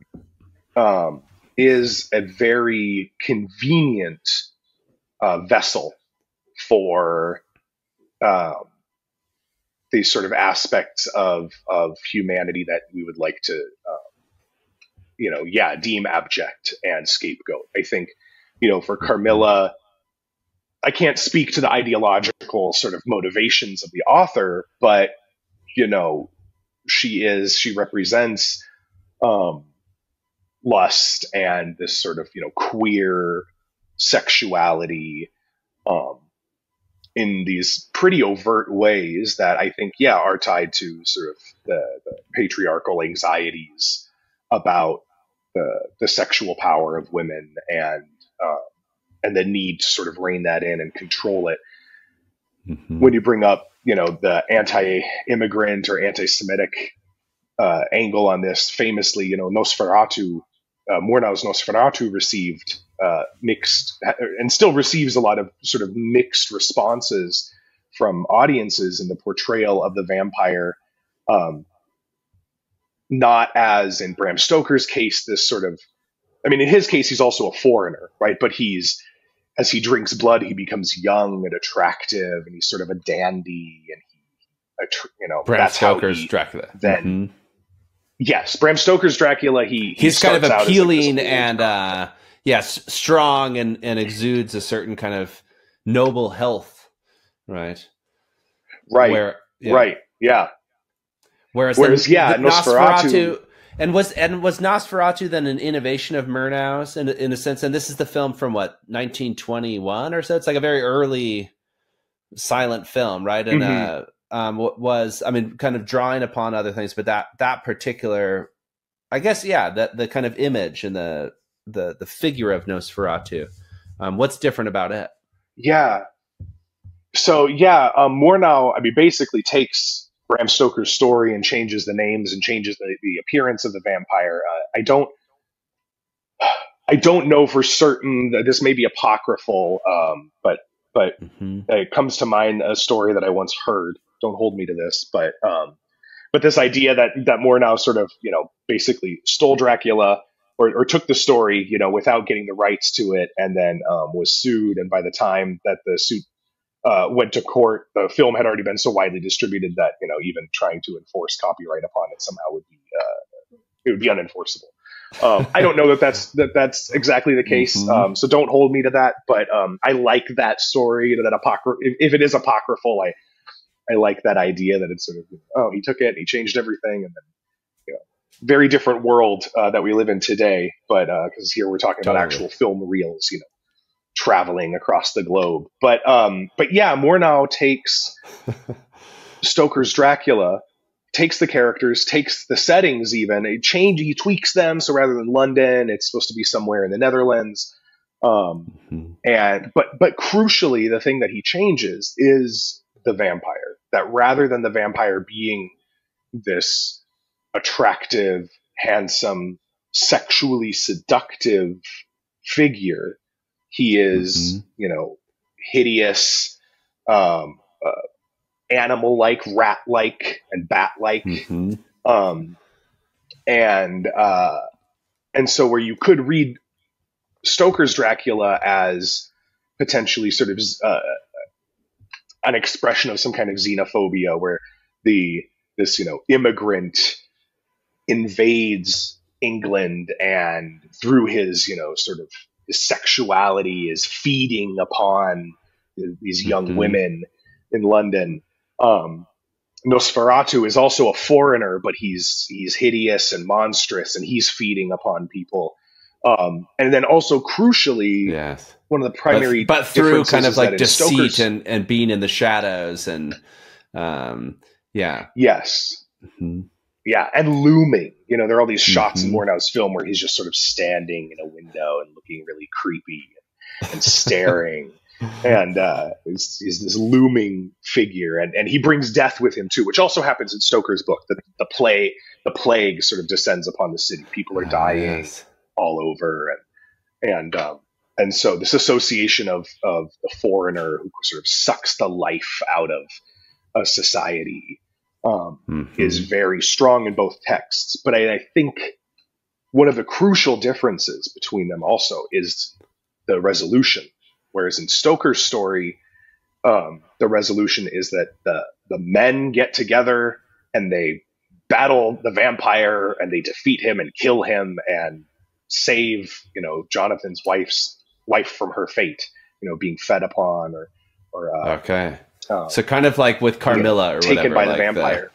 is a very convenient vessel for these sort of aspects of humanity that we would like to, deem abject and scapegoat. I think, for Carmilla, I can't speak to the ideological sort of motivations of the author, but, she represents lust and this sort of, queer sexuality in these pretty overt ways that I think, are tied to sort of the patriarchal anxieties about the sexual power of women and the need to sort of rein that in and control it. When you bring up, the anti-immigrant or anti-Semitic angle on this, famously, Nosferatu, Murnau's Nosferatu received mixed, and still receives a lot of sort of mixed responses from audiences in the portrayal of the vampire. Not as in Bram Stoker's case, this sort of, in his case, he's also a foreigner, right? But as he drinks blood, he becomes young and attractive, and he's sort of a dandy, and Bram Stoker's Dracula. Then, yes, Bram Stoker's Dracula. He's kind of appealing and strong and exudes a certain kind of noble health, right? Right. Yeah. Whereas Nosferatu. And was Nosferatu then an innovation of Murnau's in a sense? And this is the film from 1921 or so? It's like a very early silent film, right? And was, I mean, kind of drawing upon other things, but that particular, I guess, the kind of image and the figure of Nosferatu. What's different about it? Yeah. So Murnau, I mean, basically takes Bram Stoker's story and changes the names and changes the appearance of the vampire. I don't know for certain that this may be apocryphal, but it comes to mind a story that I once heard. Don't hold me to this, but this idea that Murnau sort of, basically stole Dracula or took the story, without getting the rights to it, and then was sued. And by the time that the suit went to court, the film had already been so widely distributed that even trying to enforce copyright upon it somehow would be unenforceable. I don't know that that's exactly the case. So don't hold me to that. But I like that story. That if it is apocryphal, I like that idea that it's sort of, he took it and he changed everything, and then very different world that we live in today. But because here we're talking about actual film reels, traveling across the globe. But Murnau takes Stoker's Dracula, takes the characters, takes the settings even. He tweaks them. So rather than London, it's supposed to be somewhere in the Netherlands. But crucially, the thing that he changes is the vampire. That rather than the vampire being this attractive, handsome, sexually seductive figure, he is, hideous, animal-like, rat-like, and bat-like. And so where you could read Stoker's Dracula as potentially sort of an expression of some kind of xenophobia, where this immigrant invades England, and through his sort of his sexuality is feeding upon these young women in London. Nosferatu is also a foreigner, but he's hideous and monstrous, and he's feeding upon people. And then also crucially, one of the primary but through kind of like deceit and being in the shadows and and looming. There are all these shots in Murnau's film where he's just sort of standing in a window and looking really creepy and staring. And he's this looming figure, and he brings death with him too, which also happens in Stoker's book. The plague sort of descends upon the city. People are dying all over, and so this association of the foreigner who sort of sucks the life out of a society is very strong in both texts. But I think one of the crucial differences between them also is the resolution. Whereas in Stoker's story, the resolution is that the men get together and they battle the vampire and they defeat him and kill him and save, Jonathan's wife from her fate, being fed upon or so kind of like with Carmilla or taken whatever, by the vampire.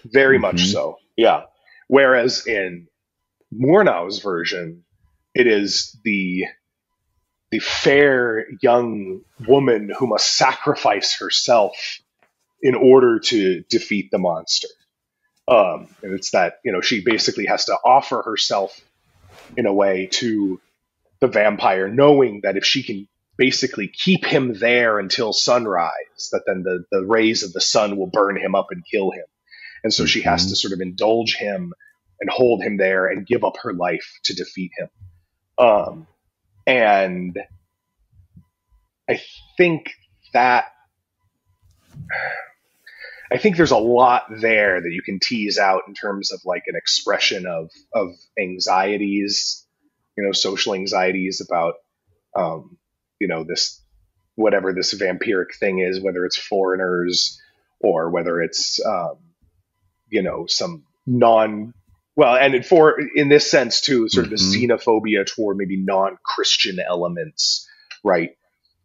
Very much so. Yeah. Whereas in Murnau's version, it is the fair young woman who must sacrifice herself in order to defeat the monster. And it's that, she basically has to offer herself in a way to the vampire, knowing that if she can basically keep him there until sunrise, that then the rays of the sun will burn him up and kill him. And so she has to sort of indulge him and hold him there and give up her life to defeat him. And I think there's a lot there that you can tease out in terms of like an expression of anxieties, social anxieties about, this, whatever this vampiric thing is, whether it's foreigners or whether it's, some in this sense too, sort of the xenophobia toward maybe non-Christian elements, right?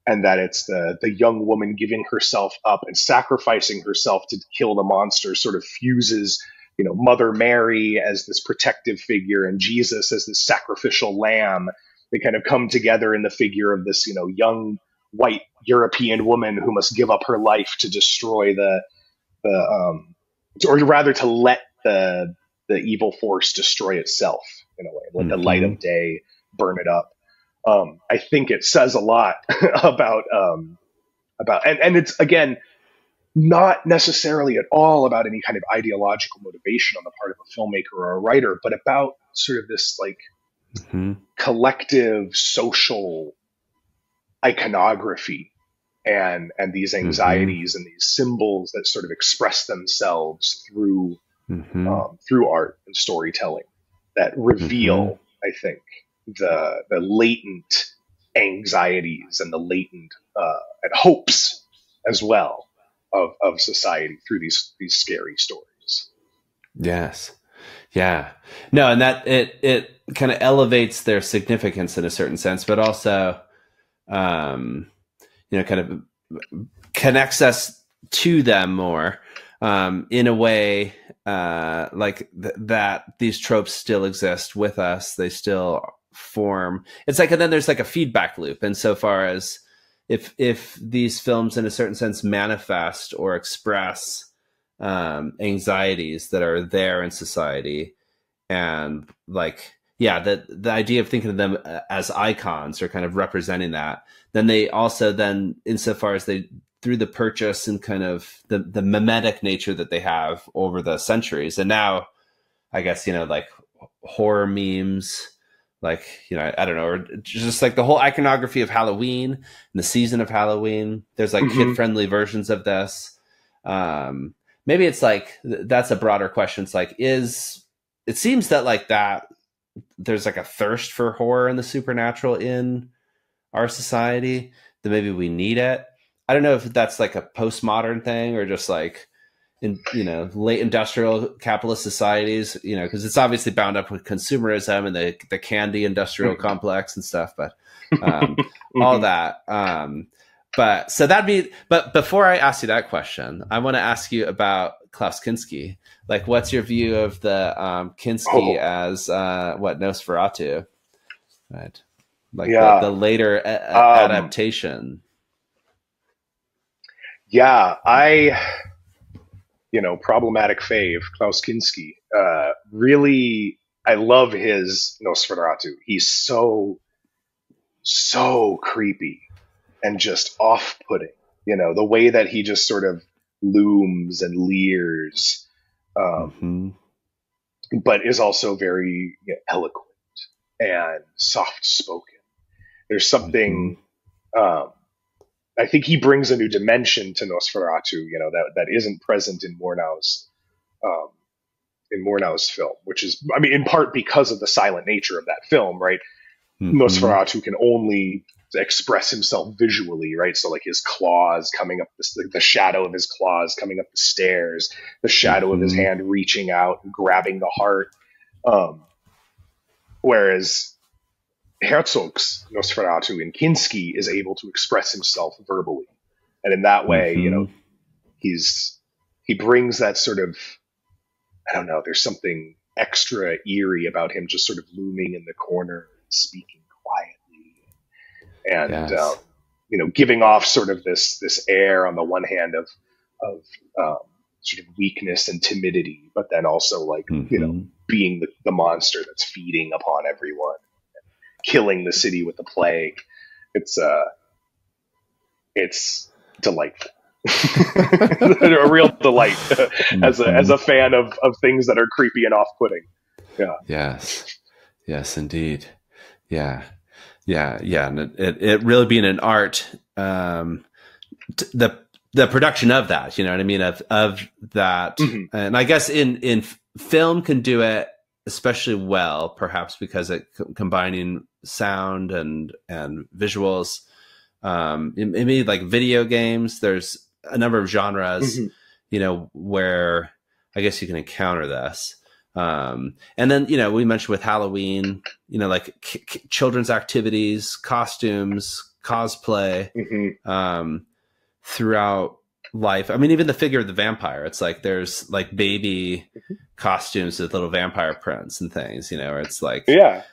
And that it's the young woman giving herself up and sacrificing herself to kill the monster sort of fuses, Mother Mary as this protective figure and Jesus as this sacrificial lamb. They kind of come together in the figure of this, young white European woman who must give up her life to destroy or rather to let the evil force destroy itself in a way, let the light of day burn it up. I think it says a lot about and it's, again, not necessarily at all about any kind of ideological motivation on the part of a filmmaker or a writer, but about sort of this like collective social iconography and these anxieties and these symbols that sort of express themselves through art and storytelling that reveal, I think, the latent anxieties and the latent and hopes as well of society through these scary stories. Yes. Yeah. No, and that it kind of elevates their significance in a certain sense, but also, kind of connects us to them more, in a way, that these tropes still exist with us. They still form. It's like, and then there's like a feedback loop insofar as if these films in a certain sense manifest or express anxieties that are there in society, and like, yeah, the idea of thinking of them as icons or kind of representing that, then they also then, insofar as they, through the purchase and kind of the mimetic nature that they have over the centuries, and now I guess, like horror memes, like, I don't know, or just like the whole iconography of Halloween and the season of Halloween. There's like kid-friendly versions of this. Maybe it's like, that's a broader question. It's like, it seems that like that there's like a thirst for horror and the supernatural in our society, that maybe we need it. I don't know if that's like a postmodern thing or just like in, late industrial capitalist societies, because it's obviously bound up with consumerism and the candy industrial complex and stuff, but all that. But so but before I ask you that question, I want to ask you about Klaus Kinski. Like, what's your view of the Kinski as Nosferatu, right? Like the later adaptation. Yeah, problematic fave, Klaus Kinski. Really, I love his Nosferatu. He's so creepy and just off-putting. The way that he just sort of looms and leers, but is also very eloquent and soft-spoken. There's something. I think he brings a new dimension to Nosferatu, that isn't present in Murnau's film, which is, in part because of the silent nature of that film, right? Nosferatu can only express himself visually, right? So like his claws coming up, the shadow of his claws coming up the stairs, the shadow of his hand reaching out and grabbing the heart. Whereas Herzog's Nosferatu in Kinski is able to express himself verbally, and in that way, he brings that sort of, I don't know, there's something extra eerie about him, just sort of looming in the corner, speaking quietly, and giving off sort of this air on the one hand of sort of weakness and timidity, but then also like being the monster that's feeding upon everyone, killing the city with the plague. It's delightful. A real delight as a fan of things that are creepy and off-putting. Yeah. Yes, indeed. Yeah. And it really being an art, the production of that, you know what I mean, of that, and I guess in film can do it especially well, perhaps because it combining sound and visuals. Maybe like video games, there's a number of genres, where I guess you can encounter this. And then, we mentioned with Halloween, like children's activities, costumes, cosplay, throughout life. I mean, even the figure of the vampire, it's like there's like baby costumes with little vampire prints and things, or it's like the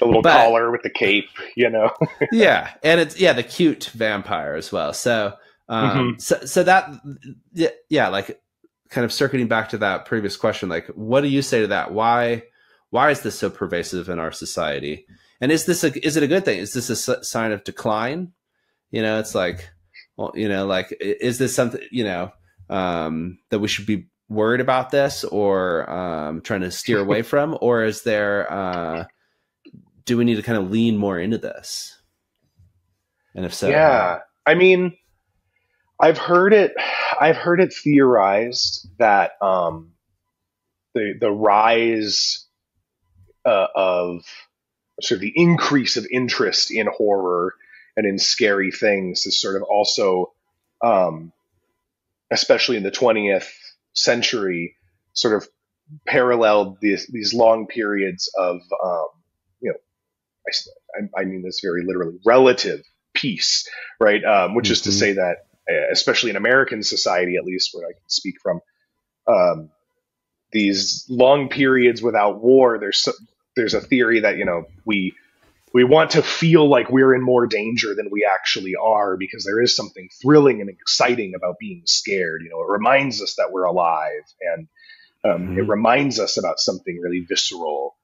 little collar with the cape, yeah, and it's the cute vampire as well. So so that like kind of circuiting back to that previous question, like what do you say to that? Why is this so pervasive in our society? And is it a good thing? Is this a sign of decline? It's like, well, like, is this something, that we should be worried about this or trying to steer away from? Or is there, do we need to kind of lean more into this? And if so, yeah, I mean, I've heard it theorized that the rise of sort of the increase of interest in horror and in scary things is sort of also, especially in the 20th century, sort of paralleled these long periods of, I mean this very literally, relative peace, right? Which is to say that, especially in American society, at least where I can speak from, these long periods without war, there's a theory that, we want to feel like we're in more danger than we actually are, because there is something thrilling and exciting about being scared. It reminds us that we're alive, and it reminds us about something really visceral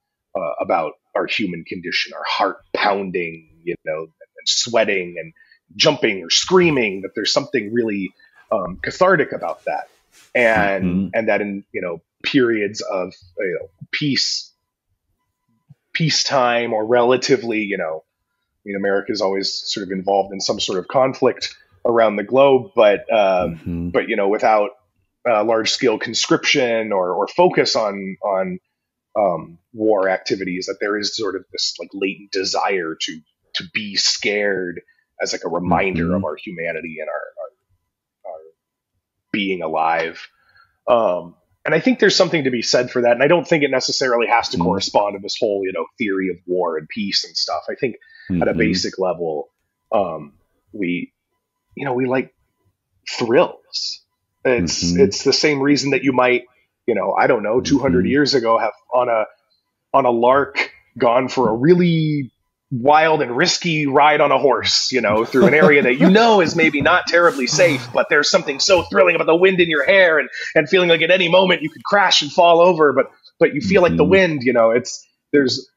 about our human condition, our heart pounding, and sweating and jumping or screaming, that there's something really cathartic about that. And that in, periods of, peacetime or relatively, America is always sort of involved in some sort of conflict around the globe, but without large scale conscription or focus on war activities, that there is sort of this like latent desire to be scared as like a reminder of our humanity and our being alive. And I think there's something to be said for that. And I don't think it necessarily has to correspond to this whole, theory of war and peace and stuff. I think at a basic level, we like thrills. It's the same reason that you might, I don't know, 200 years ago have on a lark gone for a really wild and risky ride on a horse, through an area that is maybe not terribly safe, but there's something so thrilling about the wind in your hair and feeling like at any moment you could crash and fall over, but you feel like the wind, there's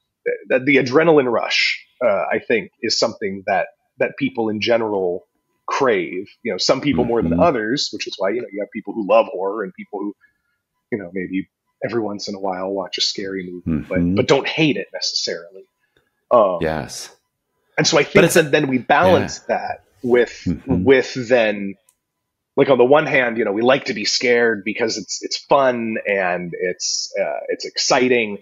the adrenaline rush, I think, is something that people in general crave. Some people more than others, which is why, you have people who love horror and people who, maybe every once in a while watch a scary movie, but don't hate it necessarily. Yes. And so I think that then we balance that with then, like, on the one hand, we like to be scared because it's fun and it's exciting.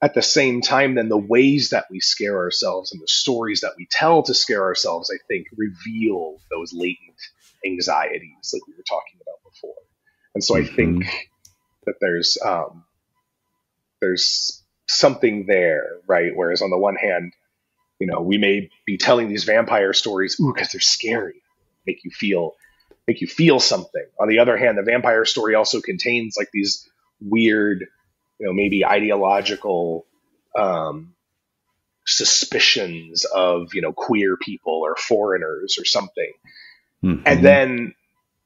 At the same time, then the ways that we scare ourselves and the stories that we tell to scare ourselves, I think, reveal those latent anxieties like we were talking about before. And so I think that there's something there, right? Whereas on the one hand, we may be telling these vampire stories, because they're scary, make you feel something. On the other hand, the vampire story also contains like these weird, maybe ideological suspicions of, queer people or foreigners or something. And then,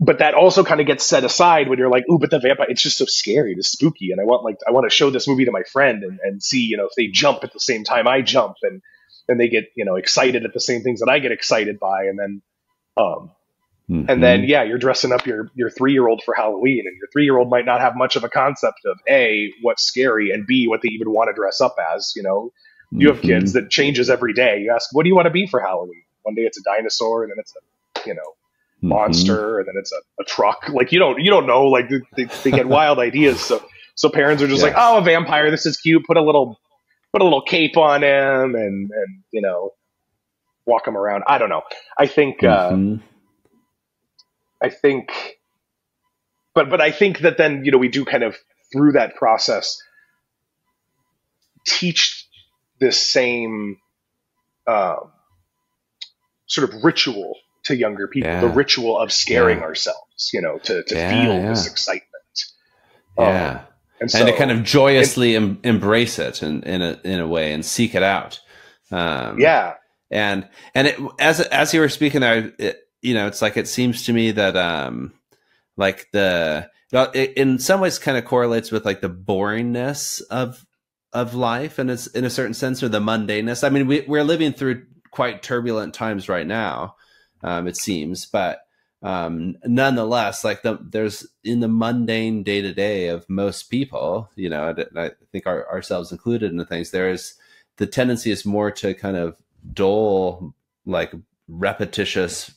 but that also kind of gets set aside when you're like, ooh, but the vampire, it's just so scary, it's spooky. And I want to show this movie to my friend and see, if they jump at the same time I jump and they get, excited at the same things that I get excited by. And then, you're dressing up your 3-year-old for Halloween, and your 3-year-old might not have much of a concept of A, what's scary, and B, what they even want to dress up as. You have kids that changes every day. You ask, what do you want to be for Halloween? One day it's a dinosaur, and then it's a, monster, and then it's a truck. Like, you don't know, like they get wild ideas. So parents are just like, oh, a vampire, this is cute. Put a little cape on him and walk him around. I don't know. I think, but I think that then, we do kind of through that process teach this same sort of ritual to younger people, the ritual of scaring ourselves, you know, to feel this excitement. Yeah. And to kind of joyously embrace it in a way and seek it out. And it, as you were speaking there, you know, it's like, it seems to me that, like it in some ways kind of correlates with like the boringness of life, and it's in a certain sense, or the mundaneness. I mean, we're living through quite turbulent times right now, it seems, but nonetheless, like there's in the mundane day to day of most people, you know, and I think ourselves included in the things, the tendency is more to kind of dull, like repetitious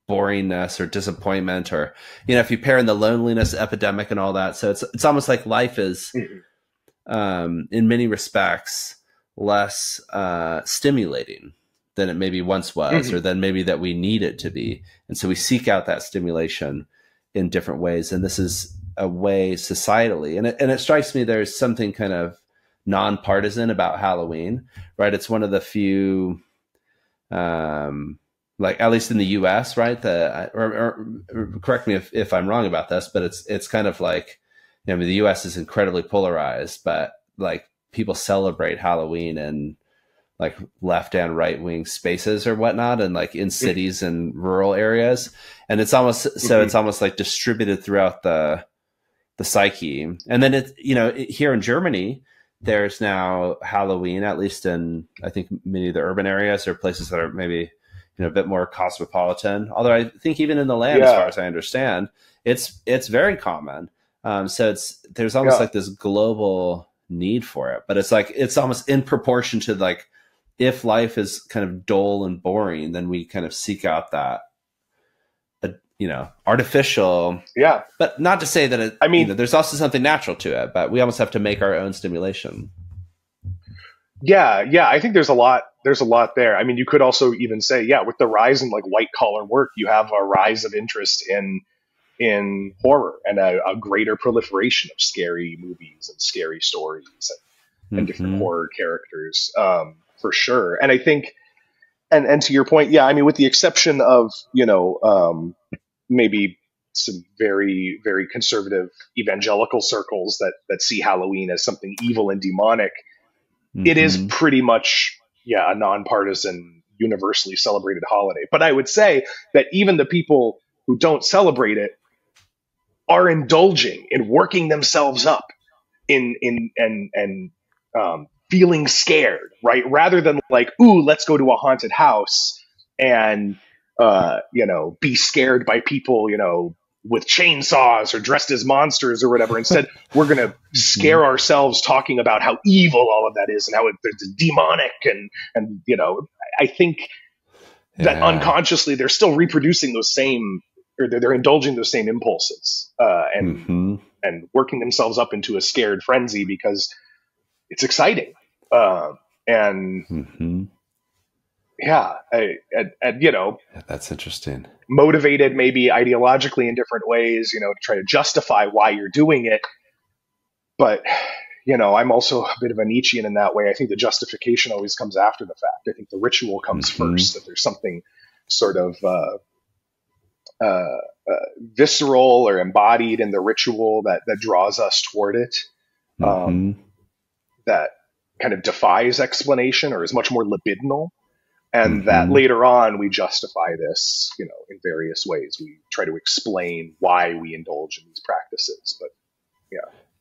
boringness or disappointment, or, you know, if you pair in the loneliness epidemic and all that. So it's almost like life is, in many respects, less stimulating than it maybe once was, or than maybe that we need it to be. And so we seek out that stimulation in different ways. And this is a way societally, and it strikes me there's something kind of nonpartisan about Halloween, right? It's one of the few, like at least in the U.S., right? Or correct me if I'm wrong about this, but it's kind of like, you know, the U.S. is incredibly polarized, but like people celebrate Halloween in like left and right wing spaces or whatnot, and like in cities and rural areas, and it's almost it's almost like distributed throughout the psyche. And then it's, you know, here in Germany, there's now Halloween, at least in, I think, many of the urban areas or places that are maybe, you know, a bit more cosmopolitan. Although I think even in the land, as far as I understand, it's very common. So there's almost like this global need for it, but it's like, it's almost in proportion to like, if life is kind of dull and boring, then we kind of seek out that, you know, artificial. Yeah. But not to say that it, I mean, you know, there's also something natural to it, but we almost have to make our own stimulation. Yeah. Yeah. I think there's a lot there. I mean, you could also even say, with the rise in like white collar work, you have a rise of interest in horror and a greater proliferation of scary movies and scary stories and different horror characters, for sure. And I think, and to your point, I mean, with the exception of, you know, maybe some very, very conservative evangelical circles that see Halloween as something evil and demonic, it is pretty much, a nonpartisan, universally celebrated holiday. But I would say that even the people who don't celebrate it are indulging in working themselves up in feeling scared, right? Rather than like, ooh, let's go to a haunted house and, you know, be scared by people, you know, with chainsaws or dressed as monsters or whatever. Instead, we're going to scare ourselves talking about how evil all of that is and how it's demonic. And, you know, I think that unconsciously they're still reproducing those same, or they're indulging those same impulses, and working themselves up into a scared frenzy because it's exciting. You know, that's interesting. Motivated maybe ideologically in different ways, you know, to try to justify why you're doing it. But, you know, I'm also a bit of a Nietzschean in that way. I think the justification always comes after the fact. I think the ritual comes first, that there's something sort of visceral or embodied in the ritual that draws us toward it, that kind of defies explanation or is much more libidinal. And that later on we justify this, you know, in various ways. We try to explain why we indulge in these practices. But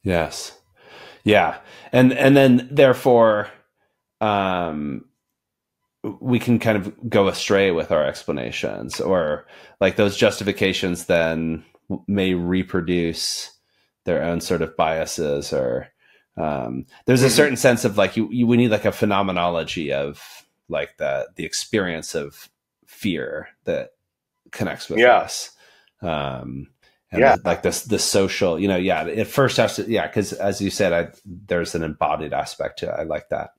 yes. Yeah. And then therefore, we can kind of go astray with our explanations, or like those justifications then may reproduce their own sort of biases, or there's a certain sense of like we need like a phenomenology of like the experience of fear that connects with us. Like the social, you know, it first has to, because as you said, there's an embodied aspect to it. I like that.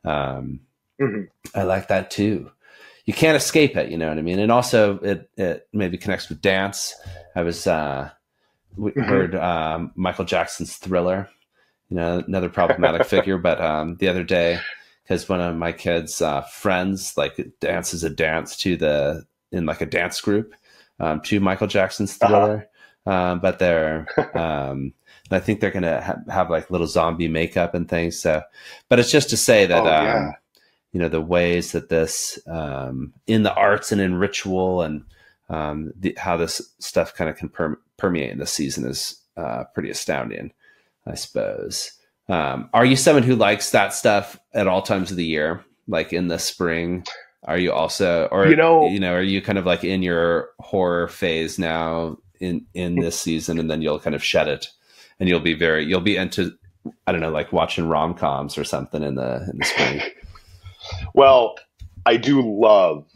I like that too. You can't escape it, you know what I mean? And also it maybe connects with dance. I was, heard Michael Jackson's Thriller, you know, another problematic figure, but the other day, because one of my kids' friends like dances a dance to the in like a dance group to Michael Jackson's Thriller. But they're, I think they're going to have like little zombie makeup and things. So, but it's just to say that, you know, the ways that this, in the arts and in ritual and, how this stuff kind of can permeate in the season is, pretty astounding, I suppose. Are you someone who likes that stuff at all times of the year? Like in the spring, are you also, or, you know, are you kind of like in your horror phase now in this season, and then you'll kind of shed it and you'll be into, I don't know, like watching rom-coms or something in the spring? Well, I do love,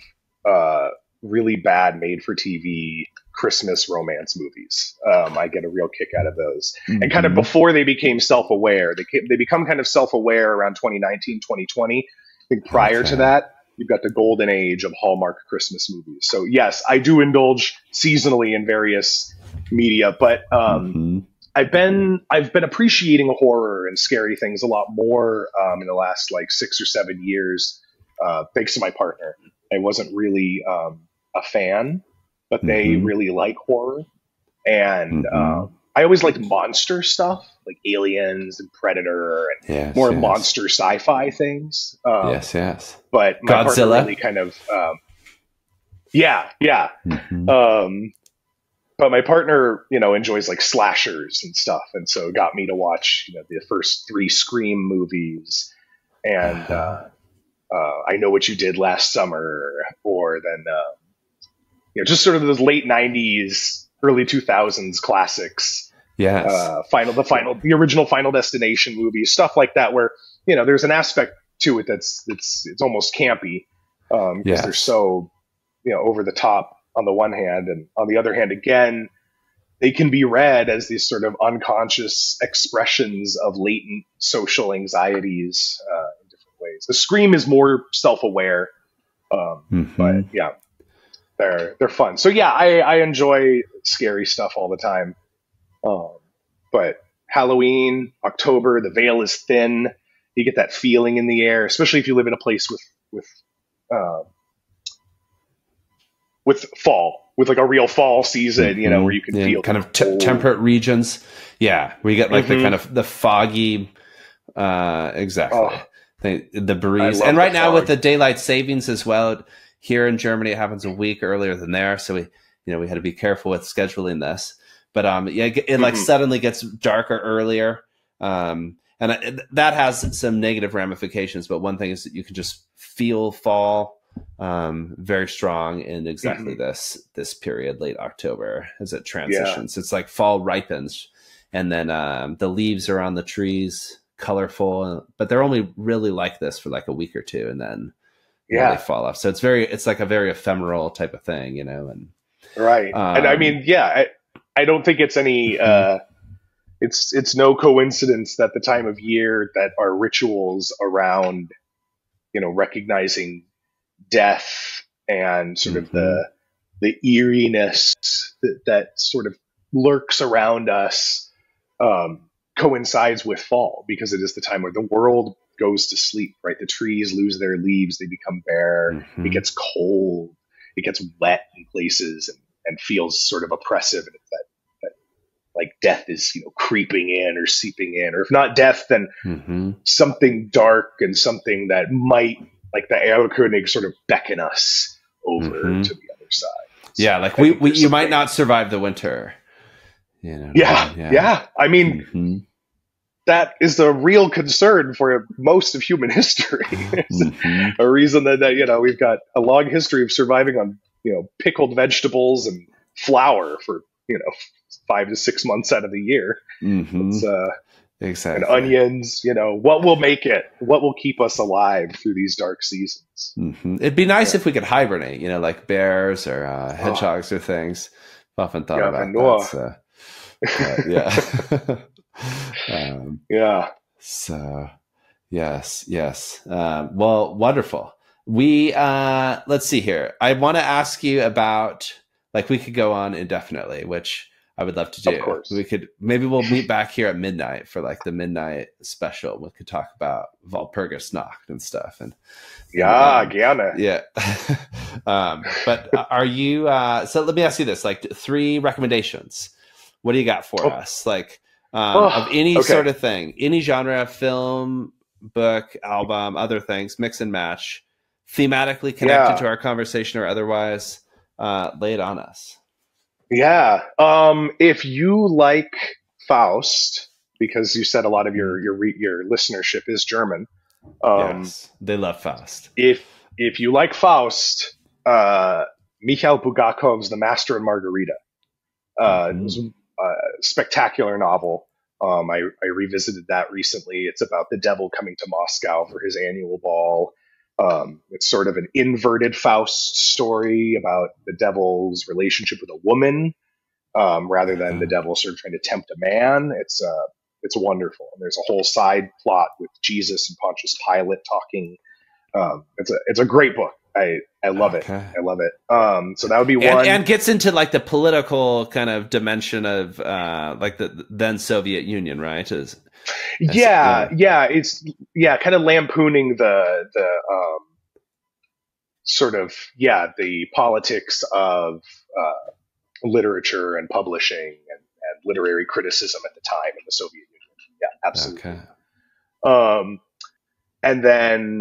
really bad made for TV Christmas romance movies. I get a real kick out of those. And kind of before they became self-aware, they become kind of self-aware around 2019, 2020. I think prior to that, you've got the golden age of Hallmark Christmas movies. So yes, I do indulge seasonally in various media, but I've been appreciating horror and scary things a lot more in the last like 6 or 7 years, thanks to my partner. I wasn't really a fan, but they really like horror. And I always liked monster stuff, like Aliens and Predator and more monster sci-fi things. Yes. But my partner really kind of, but my partner, you know, enjoys like slashers and stuff. And so got me to watch, you know, the first 3 Scream movies and I Know What You Did Last Summer, or then, you know, just sort of those late 90s, early 2000s classics. Yes. The original Final Destination movies, stuff like that, where, you know, there's an aspect to it it's almost campy, because they're so, you know, over the top on the one hand, and on the other hand, again, they can be read as these sort of unconscious expressions of latent social anxieties in different ways. The Scream is more self-aware, but yeah, they're fun. So yeah, I enjoy scary stuff all the time. But Halloween, October, the veil is thin. You get that feeling in the air, especially if you live in a place with fall, with like a real fall season, you know, where you can feel kind of temperate regions. Yeah. Where you get like the kind of the foggy, exactly. The breeze. And right now with the daylight savings as well, here in Germany, it happens a week earlier than there. So we had to be careful with scheduling this, but, it like suddenly gets darker earlier. And that has some negative ramifications, but one thing is that you can just feel fall, very strong in exactly this period, late October, as it transitions. It's like fall ripens, and then the leaves are on the trees, colorful, but they're only really like this for like a week or two, and then they fall off. So it's like a very ephemeral type of thing, you know. And right, and I mean, I don't think it's any. It's no coincidence that the time of year that our rituals around, you know, recognizing death and sort of the eeriness that sort of lurks around us coincides with fall, because it is the time where the world goes to sleep, right? The trees lose their leaves, they become bare, it gets cold, it gets wet in places and feels sort of oppressive, and it's that like death is, you know, creeping in or seeping in, or if not death, then something dark and something that might, like the Erlkönig, sort of beckon us over to the other side. So yeah, like you might not survive the winter. You know. Yeah. I mean, that is the real concern for most of human history. A reason that, you know, we've got a long history of surviving on, you know, pickled vegetables and flour for, you know, 5 to 6 months out of the year. It's, exactly. And onions, you know, what will make it? What will keep us alive through these dark seasons? It'd be nice if we could hibernate, you know, like bears or hedgehogs or things. I've often thought about that. So, yes. Well, wonderful. We let's see here. I want to ask you about, like, we could go on indefinitely, which I would love to do. Of course. We'll meet back here at midnight for like the midnight special. We could talk about Walpurgis Nacht and stuff. And gerne. Yeah. But are you, so let me ask you this, like 3 recommendations. What do you got for us? Like, of any sort of thing, any genre, film, book, album, other things, mix and match, thematically connected to our conversation or otherwise, lay it on us. Yeah. If you like Faust, because you said a lot of your listenership is German. Yes, they love Faust. If you like Faust, Mikhail Bulgakov's The Master and Margarita. It was a spectacular novel. I revisited that recently. It's about the devil coming to Moscow for his annual ball. It's sort of an inverted Faust story about the devil's relationship with a woman, rather than the devil sort of trying to tempt a man. It's wonderful. And there's a whole side plot with Jesus and Pontius Pilate talking. It's a great book. I love it. I love it. So that would be one. And gets into like the political kind of dimension of like the then Soviet Union, right? It's kind of lampooning the sort of the politics of literature and publishing and literary criticism at the time in the Soviet Union. Yeah, absolutely. Okay. And then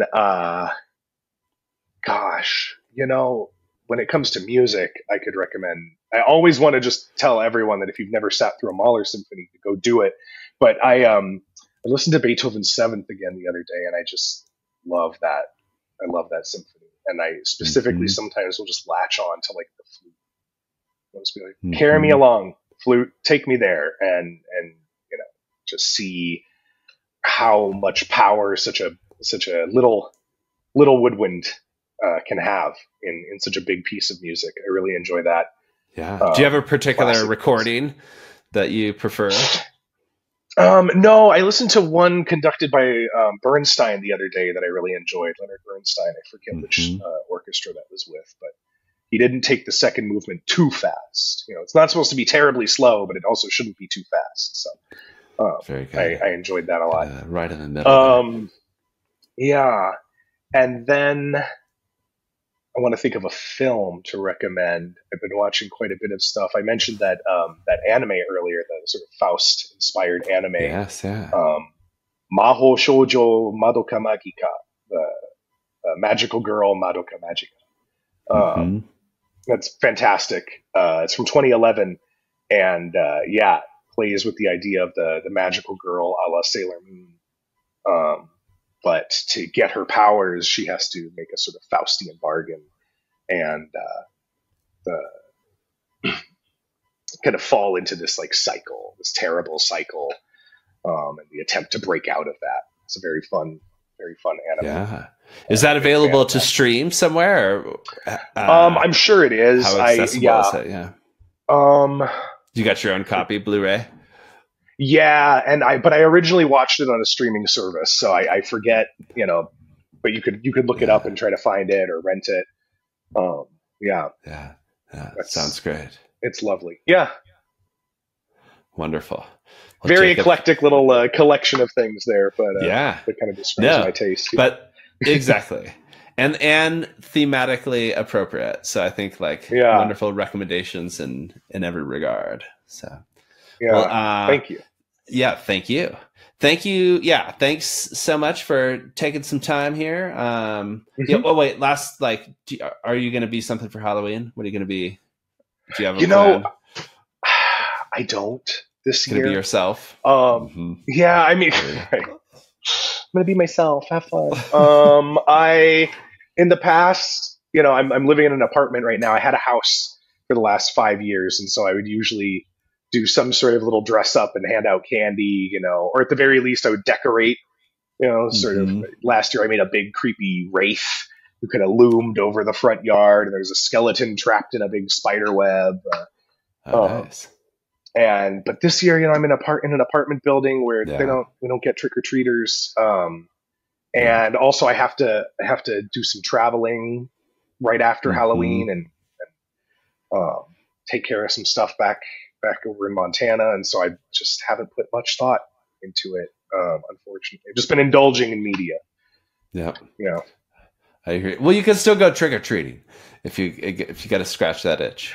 gosh, when it comes to music, I could recommend. I always want to just tell everyone that if you've never sat through a Mahler symphony, to go do it. But I listened to Beethoven's Seventh again the other day, and I just love that. I love that symphony, and I specifically sometimes will just latch on to like the flute. I'll just be like, carry me along, flute, take me there, and just see how much power such a little woodwind can have in such a big piece of music. I really enjoy that. Yeah. Do you have a particular recording that you prefer? No, I listened to one conducted by Bernstein the other day that I really enjoyed. Leonard Bernstein. I forget which orchestra that was with, but he didn't take the second movement too fast. It's not supposed to be terribly slow, but it also shouldn't be too fast. So very good. I enjoyed that a lot. Right in the middle. Yeah. And then I want to think of a film to recommend. I've been watching quite a bit of stuff. I mentioned that anime earlier, the sort of Faust-inspired anime. Yes, yeah. Maho Shoujo Madoka Magica, the magical girl Madoka Magica. That's fantastic. It's from 2011, and plays with the idea of the magical girl a la Sailor Moon. But to get her powers, she has to make a sort of Faustian bargain and kind of fall into this like cycle, this terrible cycle, and the attempt to break out of that. It's a very fun anime. Yeah. Is that available to stream somewhere? Or, I'm sure it is. How accessible is it? Yeah. You got your own copy, Blu-ray? Yeah, but I originally watched it on a streaming service, so I forget, but you could look it up and try to find it or rent it. That sounds great. It's lovely. Yeah. Wonderful. Well, very eclectic little collection of things there, but that kind of describes my taste. But exactly. And thematically appropriate. So I think wonderful recommendations in every regard. So thank you. Yeah, thank you. Thank you. Yeah, thanks so much for taking some time here. Oh wait, last are you going to be something for Halloween? What are you going to be? Do you have a plan? I don't this year. Going to be yourself. Yeah, I mean, I'm going to be myself. Have fun. In the past, I'm living in an apartment right now. I had a house for the last 5 years, and so I would usually do some sort of little dress up and hand out candy, or at the very least I would decorate, sort of. Last year I made a big creepy wraith who kind of loomed over the front yard, and there was a skeleton trapped in a big spider web. Nice. But this year, I'm in an apartment building where we don't get trick-or-treaters. And also I have to do some traveling right after Halloween and take care of some stuff back back over in Montana, and so I just haven't put much thought into it. Unfortunately, I've just been indulging in media. Yeah, I agree. Well, you can still go trick or treating if you got to scratch that itch.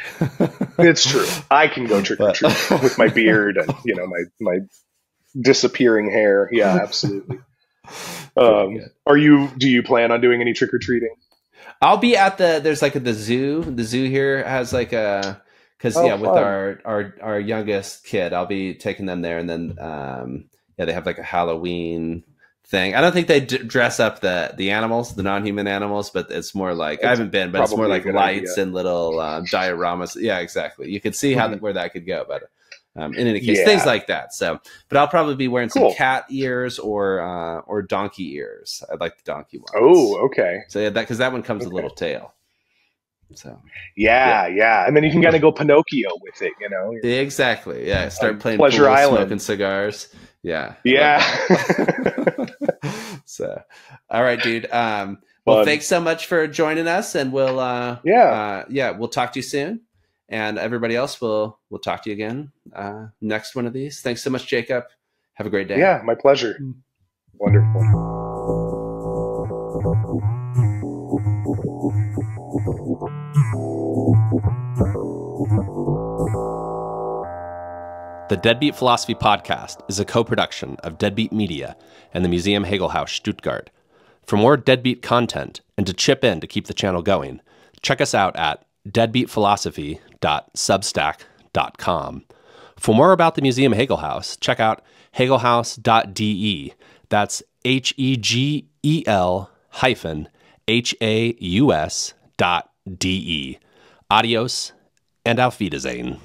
It's true. I can go trick or treating with my beard and my disappearing hair. Yeah, absolutely. Do you plan on doing any trick or treating? I'll be at there's like the zoo. The zoo here has like with our youngest kid, I'll be taking them there, and then they have like a Halloween thing. I don't think they dress up the animals, the non-human animals, but it's more like, I haven't been, but it's more like lights idea. And little dioramas. Yeah, exactly. You could see where that could go, but in any case, things like that. So, but I'll probably be wearing some cat ears or donkey ears. I like the donkey ones. Oh, okay. So because that one comes with a little tail. So yeah, and then you can kind of go Pinocchio with it, Exactly. Yeah, start playing Pleasure Island, smoking cigars. Yeah. So, all right, dude. Well, thanks so much for joining us, and we'll we'll talk to you soon. And everybody else, we'll talk to you again next one of these. Thanks so much, Jacob. Have a great day. Yeah, my pleasure. Wonderful. The Deadbeat Philosophy Podcast is a co-production of Deadbeat Media and the Museum Hegel-Haus Stuttgart. For more Deadbeat content and to chip in to keep the channel going, check us out at deadbeatphilosophy.substack.com. For more about the Museum Hegel-Haus, check out hegelhaus.de. That's HEGEL-HAUS.de. Adios and auf Wiedersehen.